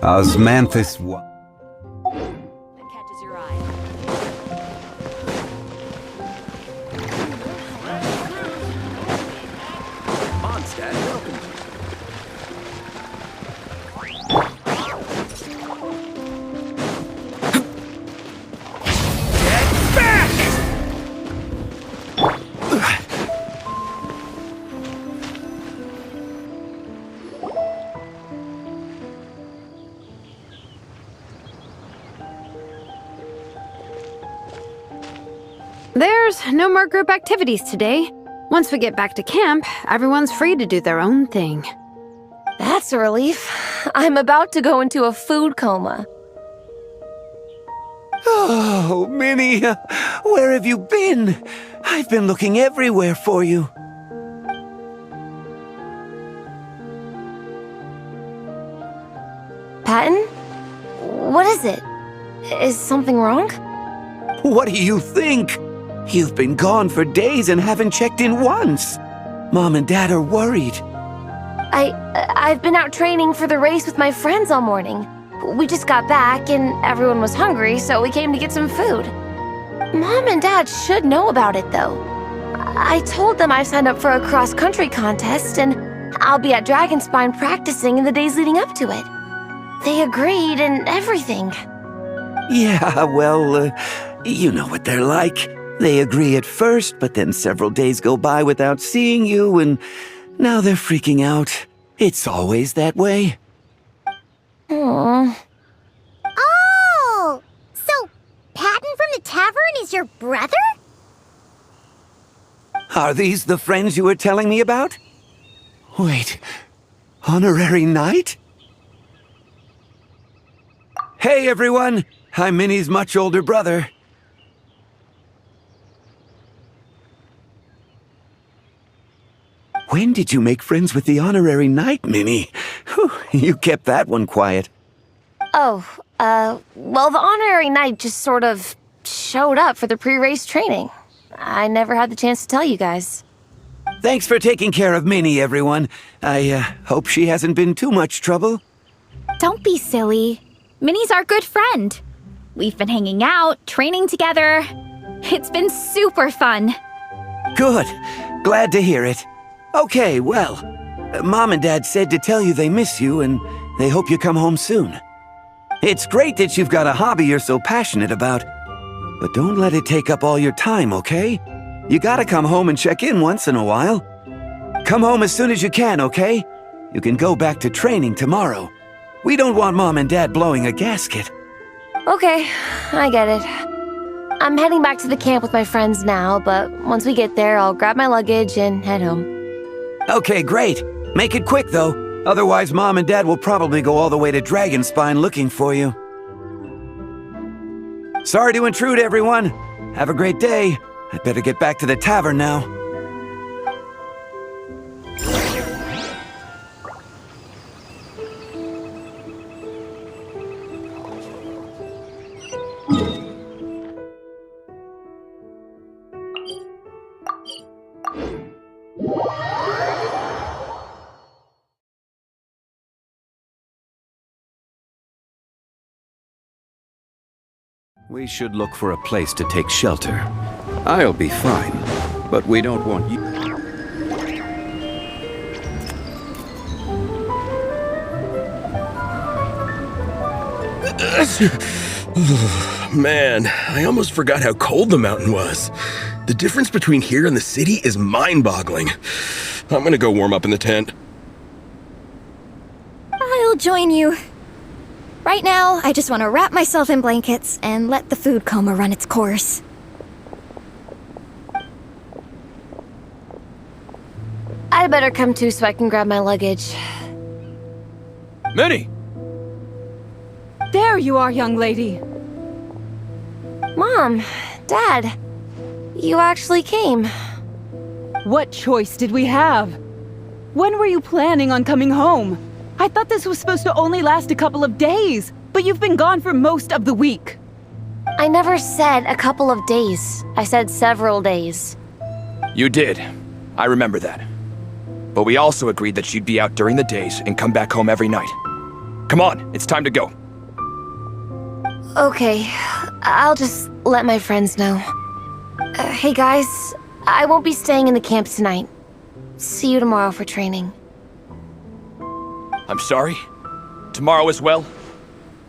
Osmanthus that catches your eye. Mondstadt, welcome. Get back! There's no more group activities today. Once we get back to camp, everyone's free to do their own thing. That's a relief. I'm about to go into a food coma. Oh, Minnie, where have you been? I've been looking everywhere for you. Patton? What is it? Is something wrong? What do you think? You've been gone for days and haven't checked in once. Mom and Dad are worried. I've been out training for the race with my friends all morning. We just got back and everyone was hungry, so we came to get some food. Mom and Dad should know about it, though. I told them I signed up for a cross-country contest and I'll be at Dragonspine practicing in the days leading up to it. They agreed and everything. Yeah, well, you know what they're like. They agree at first, but then several days go by without seeing you, and now they're freaking out. It's always that way. Aww. Oh! So, Patton from the tavern is your brother? Are these the friends you were telling me about? Wait, honorary knight? Hey, everyone! I'm Minnie's much older brother. When did you make friends with the honorary knight, Minnie? Whew, you kept that one quiet. Oh, well, the honorary knight just sort of showed up for the pre-race training. I never had the chance to tell you guys. Thanks for taking care of Minnie, everyone. I hope she hasn't been too much trouble. Don't be silly. Minnie's our good friend. We've been hanging out, training together. It's been super fun. Good. Glad to hear it. Okay, well, Mom and Dad said to tell you they miss you and they hope you come home soon. It's great that you've got a hobby you're so passionate about. But don't let it take up all your time, okay? You gotta come home and check in once in a while. Come home as soon as you can, okay? You can go back to training tomorrow. We don't want Mom and Dad blowing a gasket. Okay, I get it. I'm heading back to the camp with my friends now, but once we get there, I'll grab my luggage and head home. Okay, great. Make it quick, though. Otherwise, Mom and Dad will probably go all the way to Dragonspine looking for you. Sorry to intrude, everyone. Have a great day. I'd better get back to the tavern now. We should look for a place to take shelter. I'll be fine, but we don't want you... Man, I almost forgot how cold the mountain was. The difference between here and the city is mind-boggling. I'm gonna go warm up in the tent. I'll join you. Right now, I just want to wrap myself in blankets and let the food coma run its course. I'd better come too so I can grab my luggage. Minnie! There you are, young lady. Mom, Dad, you actually came. What choice did we have? When were you planning on coming home? I thought this was supposed to only last a couple of days, but you've been gone for most of the week. I never said a couple of days. I said several days. You did. I remember that. But we also agreed that you'd be out during the days and come back home every night. Come on, it's time to go. Okay, I'll just let my friends know. Hey guys, I won't be staying in the camp tonight. See you tomorrow for training. I'm sorry. Tomorrow as well.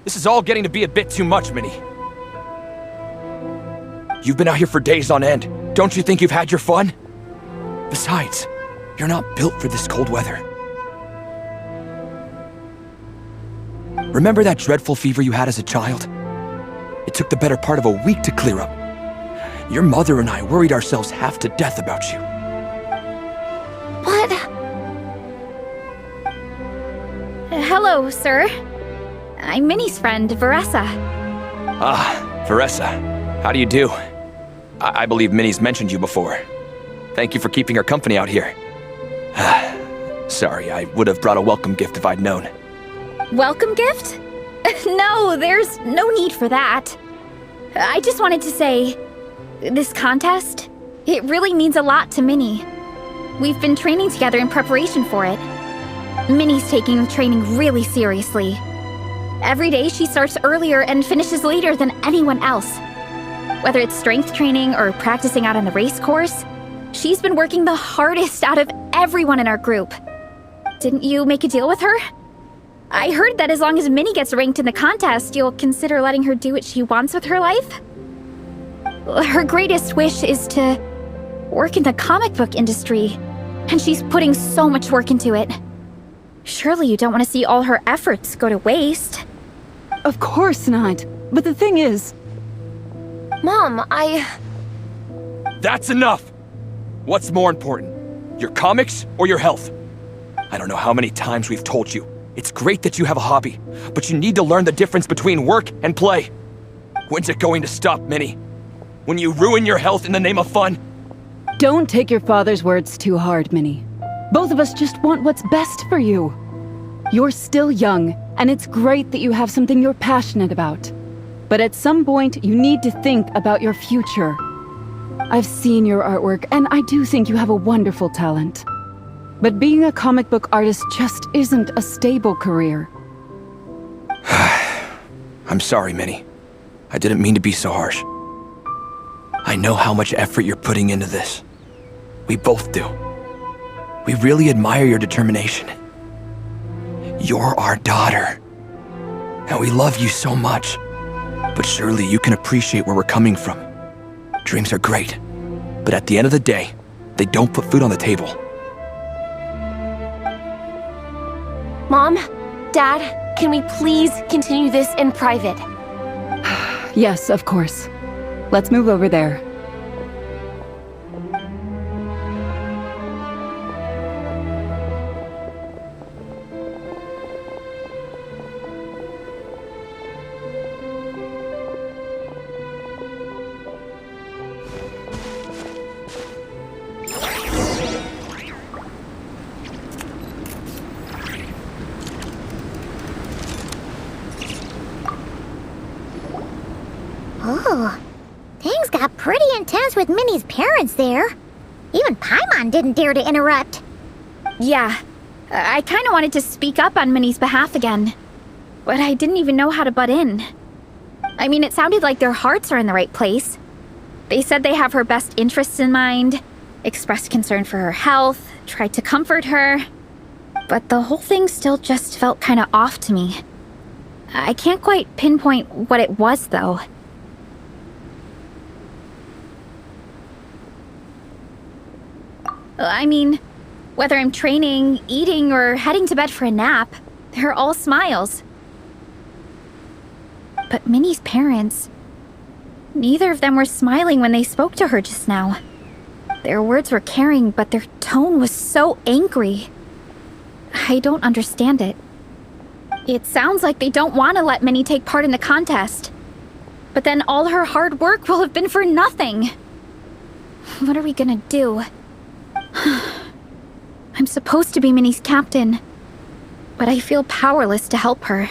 This is all getting to be a bit too much, Minnie. You've been out here for days on end. Don't you think you've had your fun? Besides, you're not built for this cold weather. Remember that dreadful fever you had as a child? It took the better part of a week to clear up. Your mother and I worried ourselves half to death about you. What? Hello, sir. I'm Minnie's friend, Veressa. Ah, Veressa. How do you do? I believe Minnie's mentioned you before. Thank you for keeping her company out here. Sorry, I would have brought a welcome gift if I'd known. Welcome gift? No, there's no need for that. I just wanted to say, this contest, it really means a lot to Minnie. We've been training together in preparation for it. Minnie's taking the training really seriously. Every day she starts earlier and finishes later than anyone else. Whether it's strength training or practicing out on the race course, she's been working the hardest out of everyone in our group. Didn't you make a deal with her? I heard that as long as Minnie gets ranked in the contest, you'll consider letting her do what she wants with her life? Her greatest wish is to work in the comic book industry, and she's putting so much work into it. Surely you don't want to see all her efforts go to waste. Of course not. But the thing is... Mom, That's enough! What's more important? Your comics or your health? I don't know how many times we've told you. It's great that you have a hobby, but you need to learn the difference between work and play. When's it going to stop, Minnie? When you ruin your health in the name of fun? Don't take your father's words too hard, Minnie. Both of us just want what's best for you. You're still young, and it's great that you have something you're passionate about. But at some point, you need to think about your future. I've seen your artwork, and I do think you have a wonderful talent. But being a comic book artist just isn't a stable career. I'm sorry, Minnie. I didn't mean to be so harsh. I know how much effort you're putting into this. We both do. We really admire your determination. You're our daughter. and we love you so much. But surely you can appreciate where we're coming from. Dreams are great, but at the end of the day, they don't put food on the table. Mom, Dad, can we please continue this in private? Yes, of course. Let's move over there. Oh, things got pretty intense with Minnie's parents there. Even Paimon didn't dare to interrupt. Yeah, I kind of wanted to speak up on Minnie's behalf again, but I didn't even know how to butt in. I mean, it sounded like their hearts are in the right place. They said they have her best interests in mind, expressed concern for her health, tried to comfort her, but the whole thing still just felt kind of off to me. I can't quite pinpoint what it was, though. I mean, whether I'm training, eating, or heading to bed for a nap, they're all smiles. But Minnie's parents, neither of them were smiling when they spoke to her just now. Their words were caring, but their tone was so angry. I don't understand it. It sounds like they don't want to let Minnie take part in the contest. But then all her hard work will have been for nothing. What are we gonna do? I'm supposed to be Minnie's captain, but I feel powerless to help her.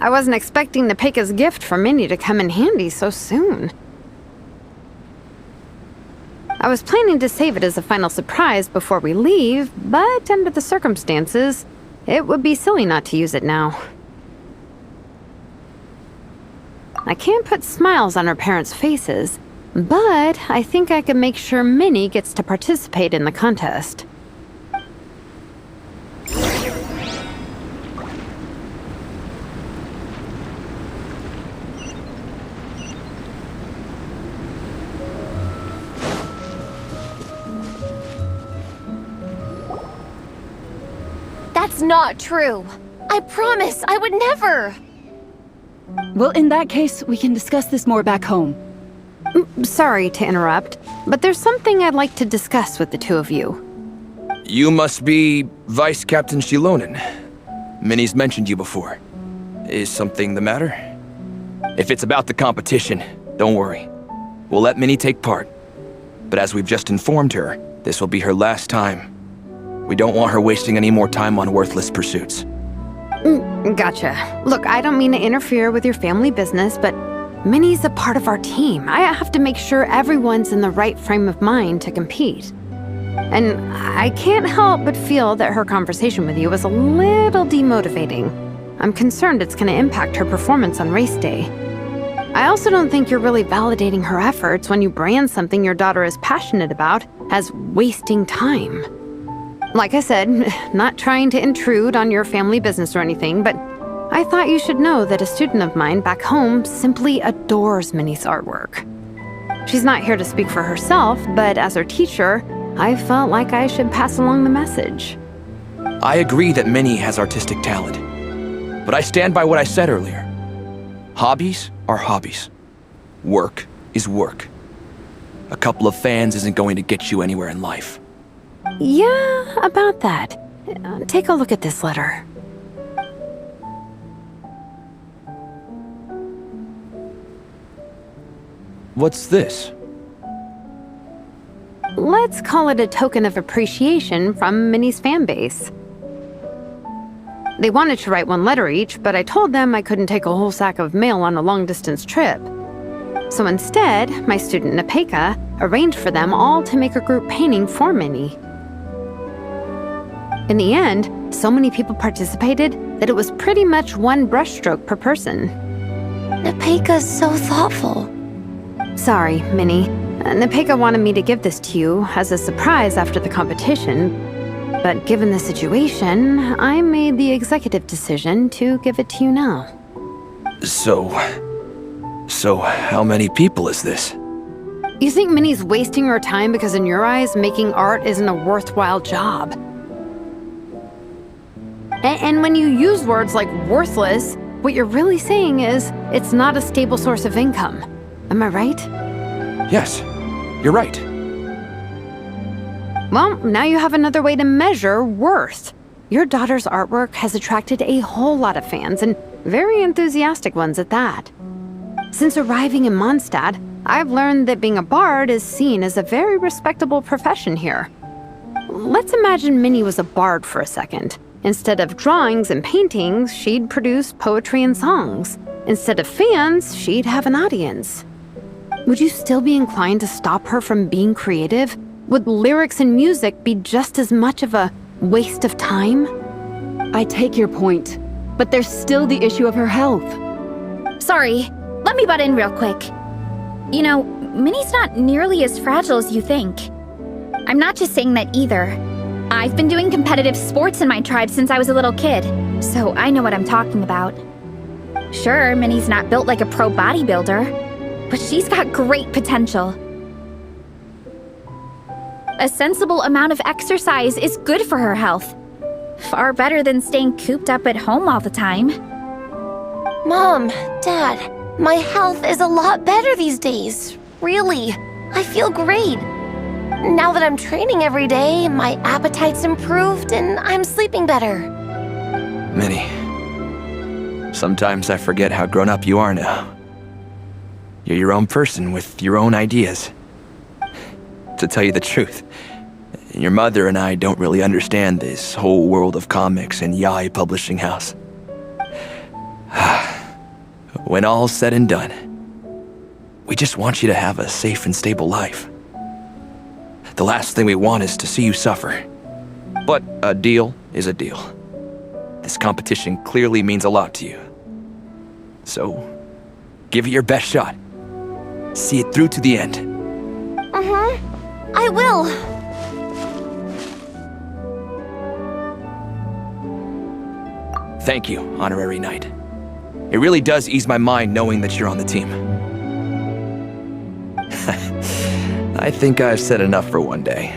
I wasn't expecting Nepeka's gift for Minnie to come in handy so soon. I was planning to save it as a final surprise before we leave, but under the circumstances, it would be silly not to use it now. I can't put smiles on her parents' faces, but I think I can make sure Minnie gets to participate in the contest. That's not true. I promise I would never. Well, in that case, we can discuss this more back home. Sorry to interrupt, but there's something I'd like to discuss with the two of you. You must be Vice Captain Shilonen. Minnie's mentioned you before. Is something the matter? If it's about the competition, don't worry. We'll let Minnie take part. But as we've just informed her, this will be her last time. We don't want her wasting any more time on worthless pursuits. Gotcha. Look, I don't mean to interfere with your family business, but Minnie's a part of our team. I have to make sure everyone's in the right frame of mind to compete. And I can't help but feel that her conversation with you was a little demotivating. I'm concerned it's going to impact her performance on race day. I also don't think you're really validating her efforts when you brand something your daughter is passionate about as wasting time. Like I said, not trying to intrude on your family business or anything, but I thought you should know that a student of mine back home simply adores Minnie's artwork. She's not here to speak for herself, but as her teacher, I felt like I should pass along the message. I agree that Minnie has artistic talent. But I stand by what I said earlier. Hobbies are hobbies. Work is work. A couple of fans isn't going to get you anywhere in life. Yeah, about that. Take a look at this letter. What's this? Let's call it a token of appreciation from Minnie's fan base. They wanted to write one letter each, but I told them I couldn't take a whole sack of mail on a long-distance trip. So instead, my student Nepeka arranged for them all to make a group painting for Minnie. In the end, so many people participated that it was pretty much one brushstroke per person. Nepeka's so thoughtful. Sorry, Minnie. Nepeka wanted me to give this to you as a surprise after the competition, But given the situation, I made the executive decision to give it to you now. So how many people is this? You think Minnie's wasting her time because in your eyes, making art isn't a worthwhile job? And when you use words like worthless, what you're really saying is it's not a stable source of income. Am I right? Yes, you're right. Well, now you have another way to measure worth. Your daughter's artwork has attracted a whole lot of fans, and very enthusiastic ones at that. Since arriving in Mondstadt, I've learned that being a bard is seen as a very respectable profession here. Let's imagine Minnie was a bard for a second. Instead of drawings and paintings, she'd produce poetry and songs. Instead of fans, she'd have an audience. Would you still be inclined to stop her from being creative? Would lyrics and music be just as much of a waste of time? I take your point, but there's still the issue of her health. Sorry, let me butt in real quick. You know, Minnie's not nearly as fragile as you think. I'm not just saying that either. I've been doing competitive sports in my tribe since I was a little kid, so I know what I'm talking about. Sure, Minnie's not built like a pro bodybuilder, but she's got great potential. A sensible amount of exercise is good for her health. Far better than staying cooped up at home all the time. Mom, Dad, my health is a lot better these days. Really, I feel great. Now that I'm training every day, my appetite's improved and I'm sleeping better. Minnie, sometimes I forget how grown up you are now. You're your own person with your own ideas. To tell you the truth, your mother and I don't really understand this whole world of comics and yaoi publishing house. When all's said and done, we just want you to have a safe and stable life. The last thing we want is to see you suffer. But a deal is a deal. This competition clearly means a lot to you. So, give it your best shot. See it through to the end. I will. Thank you, Honorary Knight. It really does ease my mind knowing that you're on the team. I think I've said enough for one day.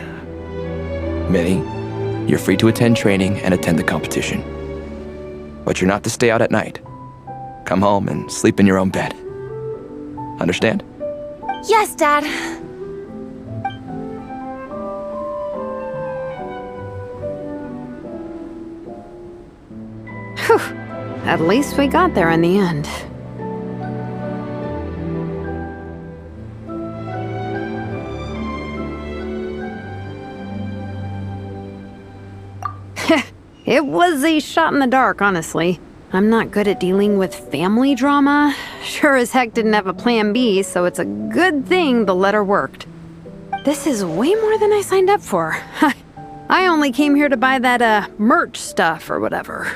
Minnie, you're free to attend training and attend the competition. But you're not to stay out at night. Come home and sleep in your own bed. Understand? Yes, Dad. Whew. At least we got there in the end. It was a shot in the dark, honestly. I'm not good at dealing with family drama. Sure as heck didn't have a plan B, so it's a good thing the letter worked. This is way more than I signed up for. I only came here to buy that, merch stuff or whatever.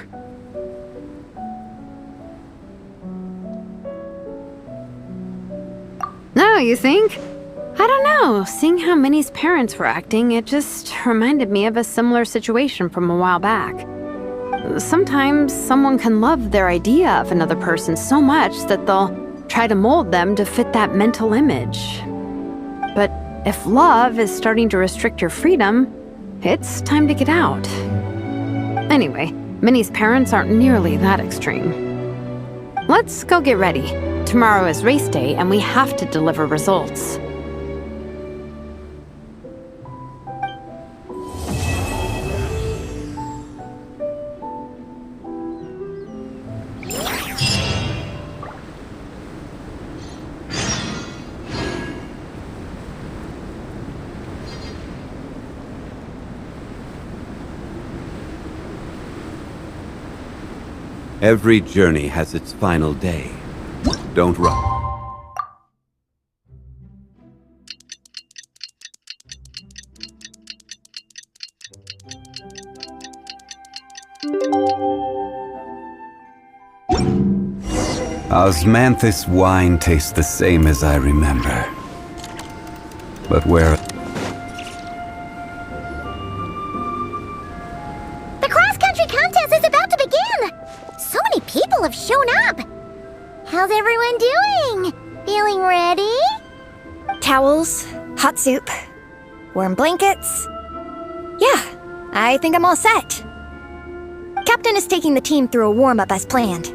No, you think? I don't know. Seeing how Minnie's parents were acting, it just reminded me of a similar situation from a while back. Sometimes someone can love their idea of another person so much that they'll try to mold them to fit that mental image. But if love is starting to restrict your freedom, it's time to get out. Anyway, Minnie's parents aren't nearly that extreme. Let's go get ready. Tomorrow is race day and we have to deliver results. Every journey has its final day. Don't run. Osmanthus wine tastes the same as I remember. But where... everyone doing? Feeling ready? Towels, hot soup, warm blankets. Yeah, I think I'm all set. Captain is taking the team through a warm-up as planned.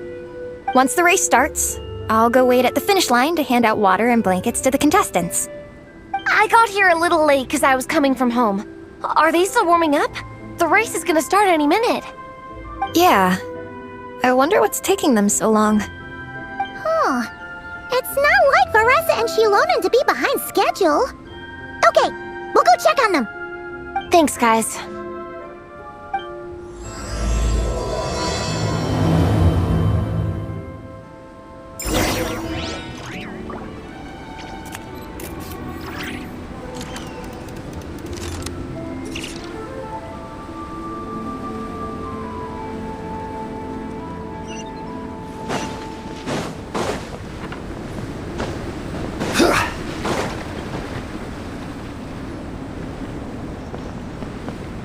Once the race starts, I'll go wait at the finish line to hand out water and blankets to the contestants. I got here a little late because I was coming from home. Are they still warming up? The race is gonna start any minute. Yeah. I wonder what's taking them so long. Huh. It's not like Veressa and Shilonen to be behind schedule. Okay, we'll go check on them. Thanks, guys.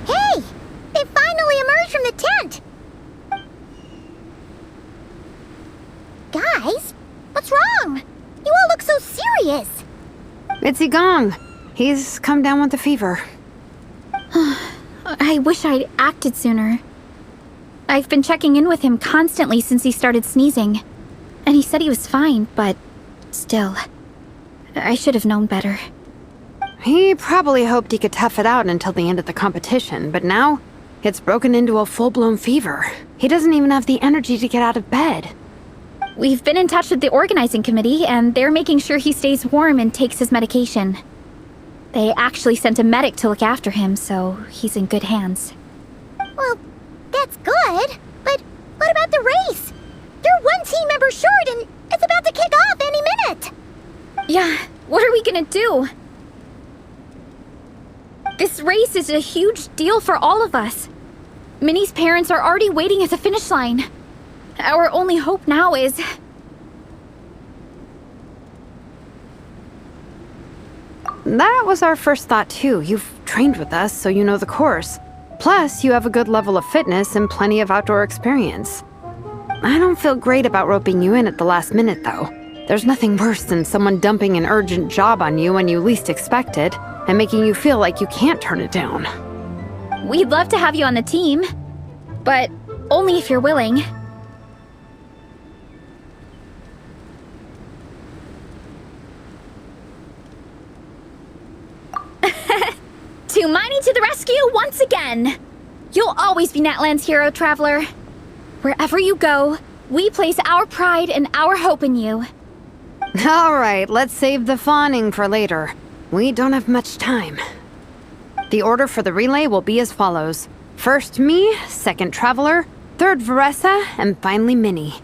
Hey! They finally emerged from the tent! Guys, what's wrong? You all look so serious. It's Gong. He's come down with the fever. I wish I'd acted sooner. I've been checking in with him constantly since he started sneezing. And he said he was fine, but still, I should have known better. He probably hoped he could tough it out until the end of the competition, but now it's broken into a full-blown fever. He doesn't even have the energy to get out of bed. We've been in touch with the organizing committee, and they're making sure he stays warm and takes his medication. They actually sent a medic to look after him, so he's in good hands. Well, that's good, but what about the race? You're one team member short and it's about to kick off any minute. Yeah, what are we gonna do? This race is a huge deal for all of us. Minnie's parents are already waiting at the finish line. Our only hope now is... That was our first thought too. You've trained with us, so you know the course. Plus, you have a good level of fitness and plenty of outdoor experience. I don't feel great about roping you in at the last minute, though. There's nothing worse than someone dumping an urgent job on you when you least expect it, and making you feel like you can't turn it down. We'd love to have you on the team, but only if you're willing. Tumani to the rescue once again! You'll always be Natlan's hero, Traveler. Wherever you go, we place our pride and our hope in you. All right, let's save the fawning for later. We don't have much time. The order for the relay will be as follows. First me, second Traveler, third Veressa, and finally Minnie.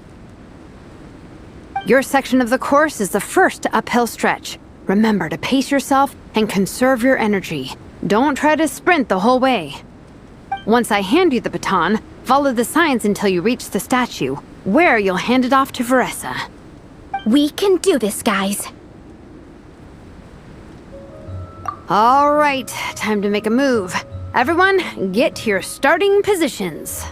Your section of the course is the first uphill stretch. Remember to pace yourself and conserve your energy. Don't try to sprint the whole way. Once I hand you the baton, follow the signs until you reach the statue, where you'll hand it off to Veressa. We can do this, guys. All right, time to make a move. Everyone, get to your starting positions.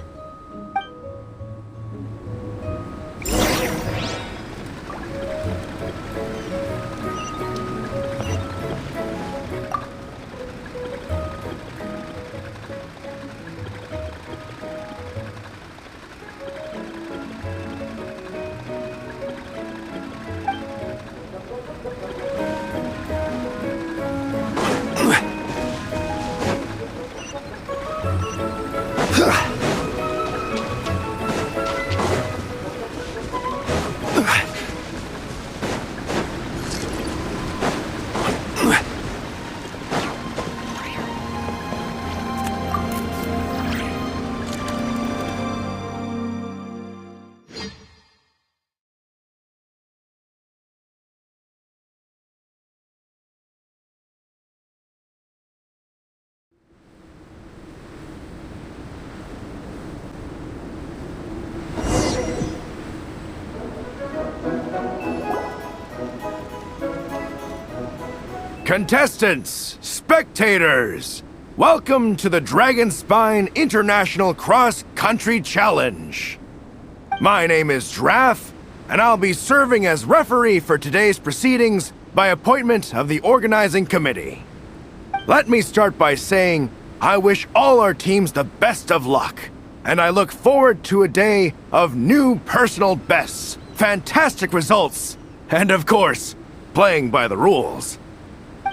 Contestants, spectators, welcome to the Dragonspine International Cross Country Challenge. My name is Draff, and I'll be serving as referee for today's proceedings by appointment of the organizing committee. Let me start by saying I wish all our teams the best of luck, and I look forward to a day of new personal bests, fantastic results, and of course, playing by the rules.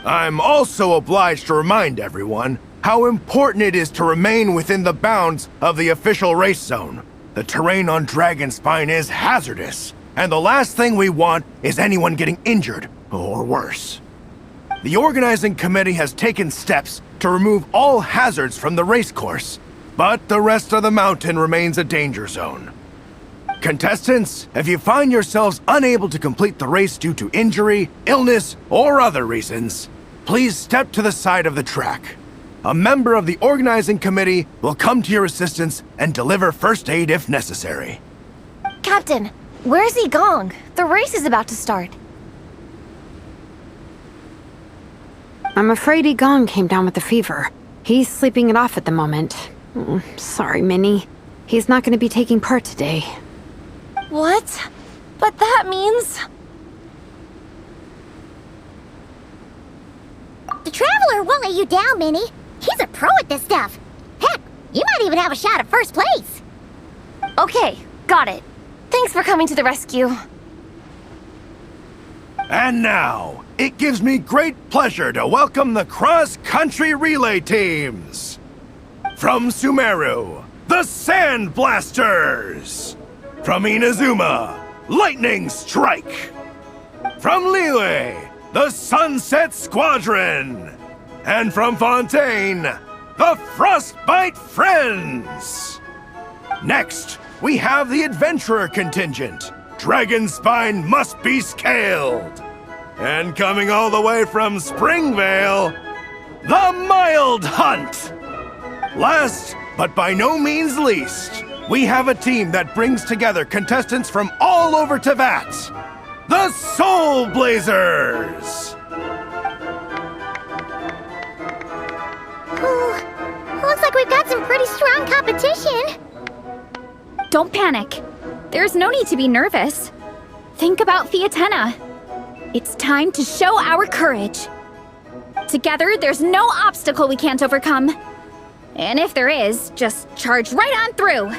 I'm also obliged to remind everyone how important it is to remain within the bounds of the official race zone. The terrain on Dragonspine is hazardous, and the last thing we want is anyone getting injured, or worse. The organizing committee has taken steps to remove all hazards from the race course, but the rest of the mountain remains a danger zone. Contestants, if you find yourselves unable to complete the race due to injury, illness, or other reasons, please step to the side of the track. A member of the organizing committee will come to your assistance and deliver first aid if necessary. Captain, where's Yi Gong? The race is about to start. I'm afraid Yi Gong came down with the fever. He's sleeping it off at the moment. Sorry, Minnie. He's not going to be taking part today. What? But that means... The Traveler won't let you down, Minnie. He's a pro at this stuff. Heck, you might even have a shot at first place. Okay, got it. Thanks for coming to the rescue. And now, it gives me great pleasure to welcome the cross-country relay teams. From Sumeru, the Sand Blasters. From Inazuma, Lightning Strike. From Liyue, the Sunset Squadron. And from Fontaine, the Frostbite Friends. Next, we have the Adventurer contingent. Dragonspine must be scaled. And coming all the way from Springvale, the Mild Hunt. Last, but by no means least, we have a team that brings together contestants from all over Teyvat. The Soulblazers! Looks like we've got some pretty strong competition. Don't panic. There's no need to be nervous. Think about Fiatenna. It's time to show our courage. Together, there's no obstacle we can't overcome. And if there is, just charge right on through.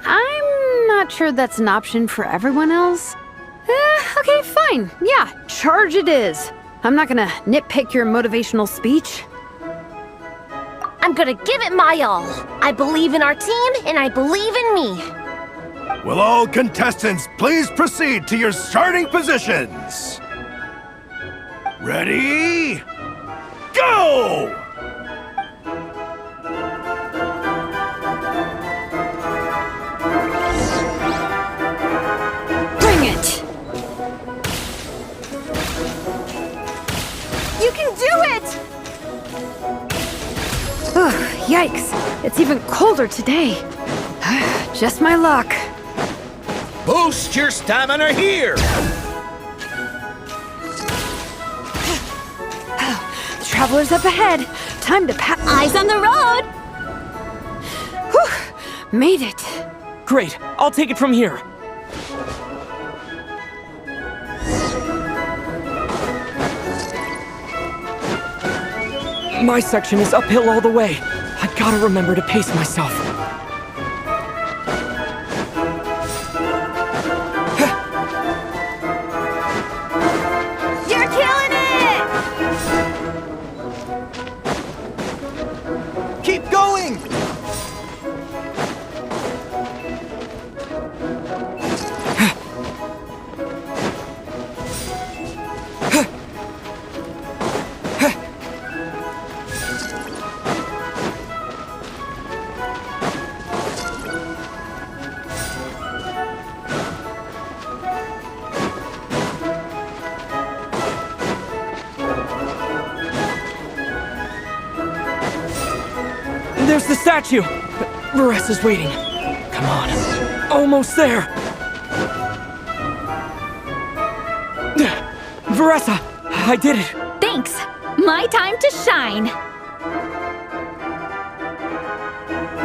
I'm not sure that's an option for everyone else. Okay, fine. Yeah, charge it is. I'm not gonna nitpick your motivational speech. I'm gonna give it my all. I believe in our team, and I believe in me. Will all contestants please proceed to your starting positions? Ready? Go! Bring it! You can do it! Yikes, it's even colder today. Just my luck. Boost your stamina here! The Traveler's up ahead. Time to Eyes on the road! Whew, made it. Great, I'll take it from here. My section is uphill all the way. I gotta remember to pace myself. You're killing it! Keep going! There's the statue! Varesa's waiting. Come on. Almost there! Varesa! I did it! Thanks. My time to shine.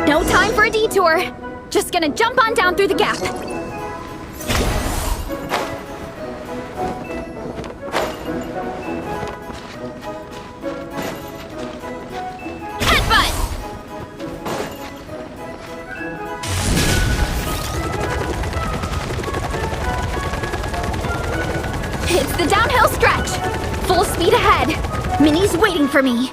No time for a detour. Just gonna jump on down through the gap. It's the downhill stretch. Full speed ahead. Minnie's waiting for me.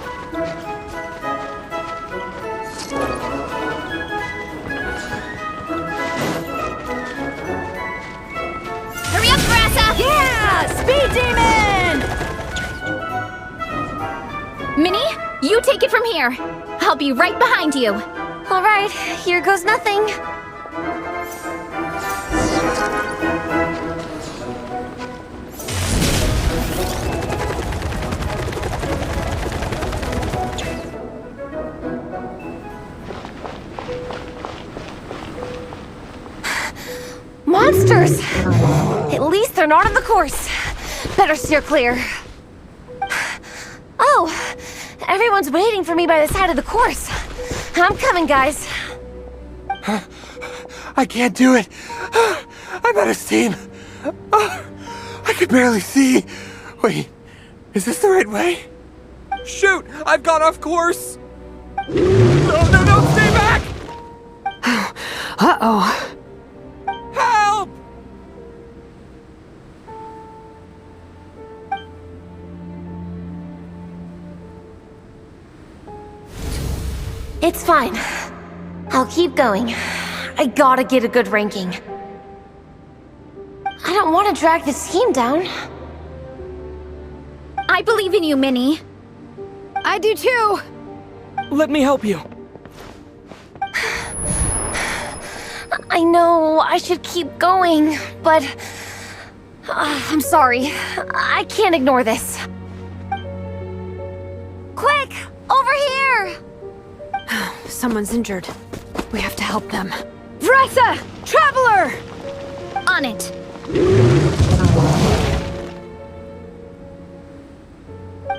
Hurry up, Brassa! Yeah! Speed Demon! Minnie, you take it from here. I'll be right behind you. All right, here goes nothing. Monsters! At least they're not on the course. Better steer clear. Oh, everyone's waiting for me by the side of the course. I'm coming, guys. I can't do it. I'm out of steam. I could barely see. Wait, is this the right way? Shoot! I've got off course! No, stay back! Uh-oh. Help! It's fine. I'll keep going. I gotta get a good ranking. I don't want to drag this team down. I believe in you, Minnie. I do too. Let me help you. I know I should keep going, but I'm sorry. I can't ignore this. Quick! Over here! Someone's injured. We have to help them. Vressa! Traveler! On it.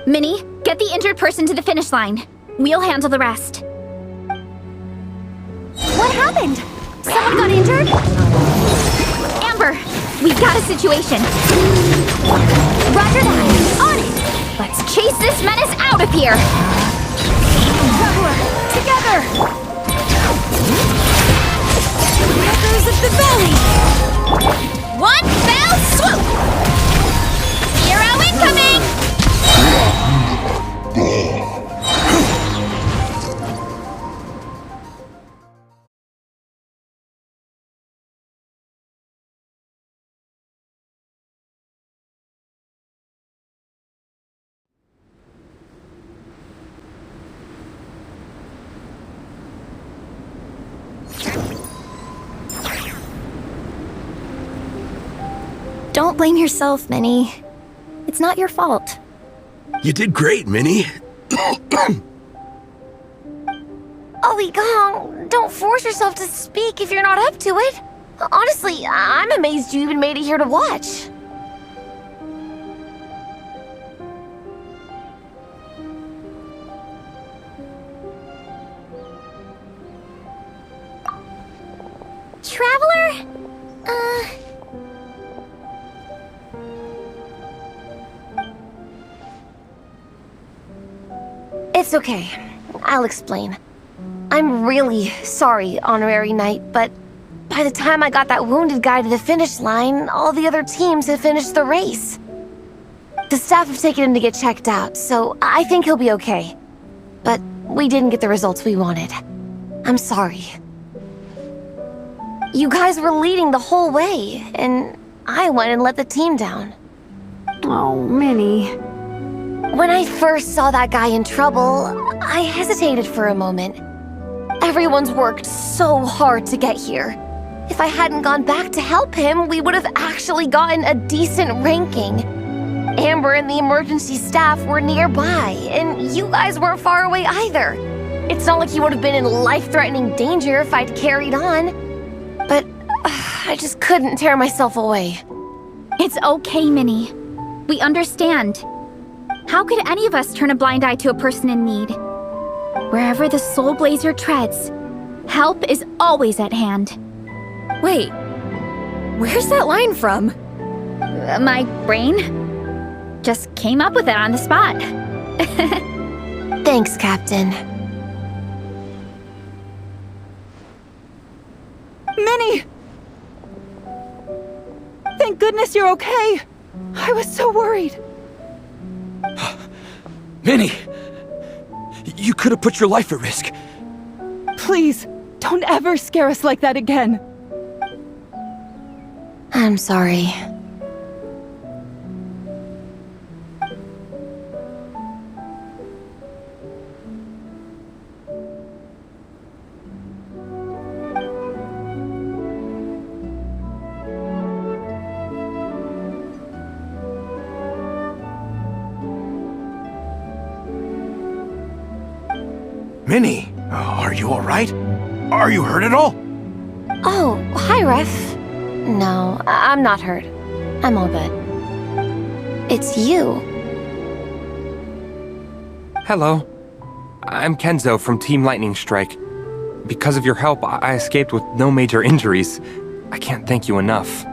Minnie, get the injured person to the finish line. We'll handle the rest. What happened? Someone got injured? Amber, we've got a situation. Roger that. On it. Let's chase this menace out of here. Traveler, together. Echoes of the valley. One fell swoop. Hero incoming. Don't blame yourself, Minnie. It's not your fault. You did great, Minnie. Ollie Gong, don't force yourself to speak if you're not up to it. Honestly, I'm amazed you even made it here to watch. Traveler? It's okay. I'll explain. I'm really sorry, Honorary Knight, but by the time I got that wounded guy to the finish line, all the other teams had finished the race. The staff have taken him to get checked out, so I think he'll be okay. But we didn't get the results we wanted. I'm sorry. You guys were leading the whole way, and I went and let the team down. Oh, Minnie. When I first saw that guy in trouble, I hesitated for a moment. Everyone's worked so hard to get here. If I hadn't gone back to help him, we would have actually gotten a decent ranking. Amber and the emergency staff were nearby, and you guys weren't far away either. It's not like you would have been in life-threatening danger if I'd carried on. But I just couldn't tear myself away. It's okay, Minnie. We understand. How could any of us turn a blind eye to a person in need? Wherever the Soulblazer treads, help is always at hand. Wait, where's that line from? My brain just came up with it on the spot. Thanks, Captain. Minnie! Thank goodness you're okay. I was so worried. Minnie! You could have put your life at risk. Please, don't ever scare us like that again. I'm sorry. Minnie, are you alright? Are you hurt at all? Oh, hi, Ref. No, I'm not hurt. I'm all good. It's you. Hello. I'm Kenzo from Team Lightning Strike. Because of your help, I escaped with no major injuries. I can't thank you enough.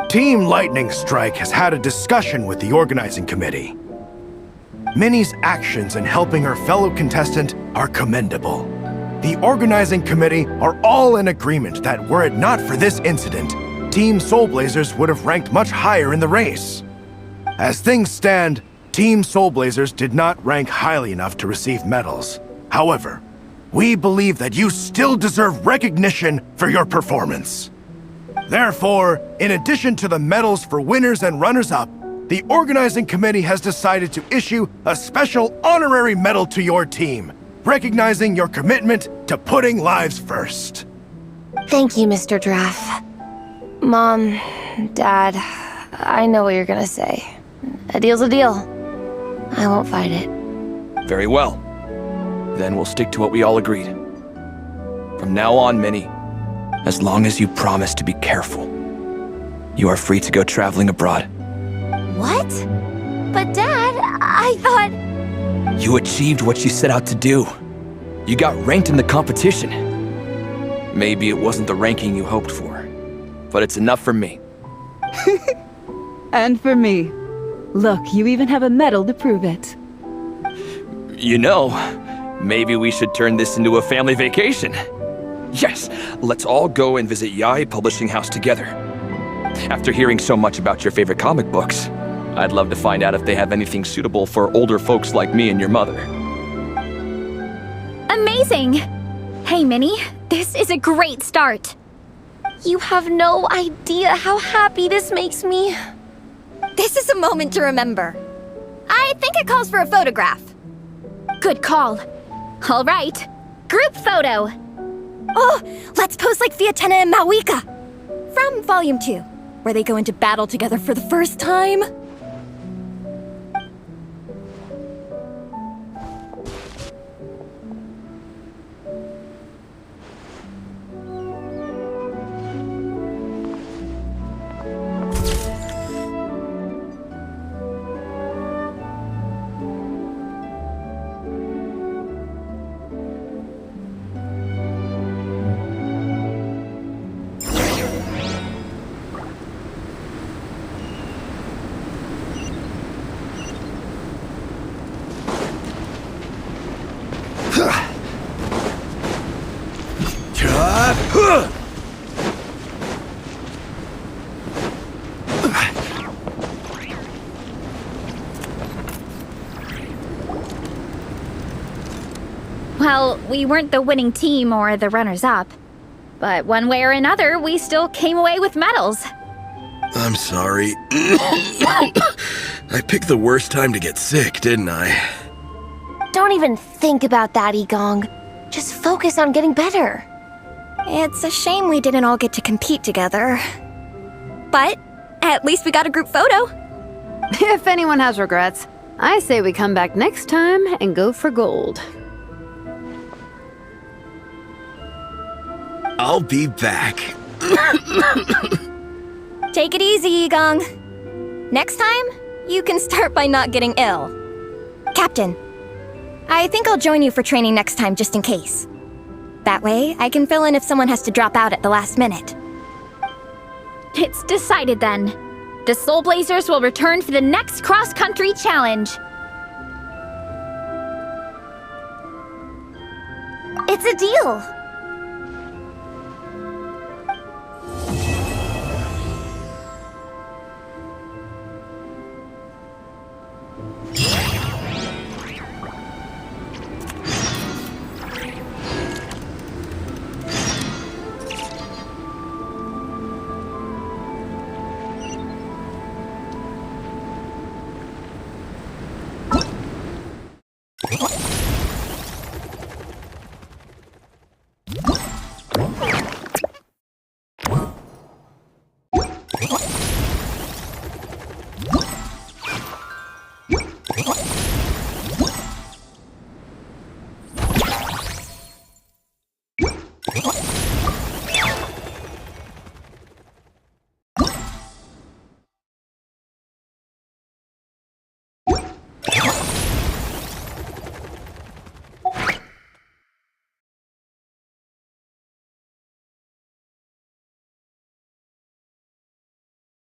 Team Lightning Strike has had a discussion with the organizing committee. Minnie's actions in helping her fellow contestant are commendable. The organizing committee are all in agreement that were it not for this incident, Team Soulblazers would have ranked much higher in the race. As things stand, Team Soulblazers did not rank highly enough to receive medals. However, we believe that you still deserve recognition for your performance. Therefore, in addition to the medals for winners and runners-up, the organizing committee has decided to issue a special honorary medal to your team, recognizing your commitment to putting lives first. Thank you, Mr. Draff. Mom, Dad, I know what you're gonna say. A deal's a deal. I won't fight it. Very well. Then we'll stick to what we all agreed. From now on, Minnie, as long as you promise to be careful, you are free to go traveling abroad. What? But Dad, I thought... You achieved what you set out to do. You got ranked in the competition. Maybe it wasn't the ranking you hoped for, but it's enough for me. And for me. Look, you even have a medal to prove it. You know, maybe we should turn this into a family vacation. Yes, let's all go and visit Yae Publishing House together. After hearing so much about your favorite comic books, I'd love to find out if they have anything suitable for older folks like me and your mother. Amazing! Hey, Minnie, this is a great start. You have no idea how happy this makes me. This is a moment to remember. I think it calls for a photograph. Good call. All right, group photo. Oh, let's pose like Fiatena and Mawika. From Volume 2, where they go into battle together for the first time. Well, we weren't the winning team or the runners-up. But one way or another, we still came away with medals. I'm sorry. I picked the worst time to get sick, didn't I? Don't even think about that, Igong. Just focus on getting better. It's a shame we didn't all get to compete together. But at least we got a group photo. If anyone has regrets, I say we come back next time and go for gold. I'll be back. Take it easy, Igong. Next time, you can start by not getting ill. Captain, I think I'll join you for training next time just in case. That way, I can fill in if someone has to drop out at the last minute. It's decided then. The Soulblazers will return for the next cross-country challenge. It's a deal.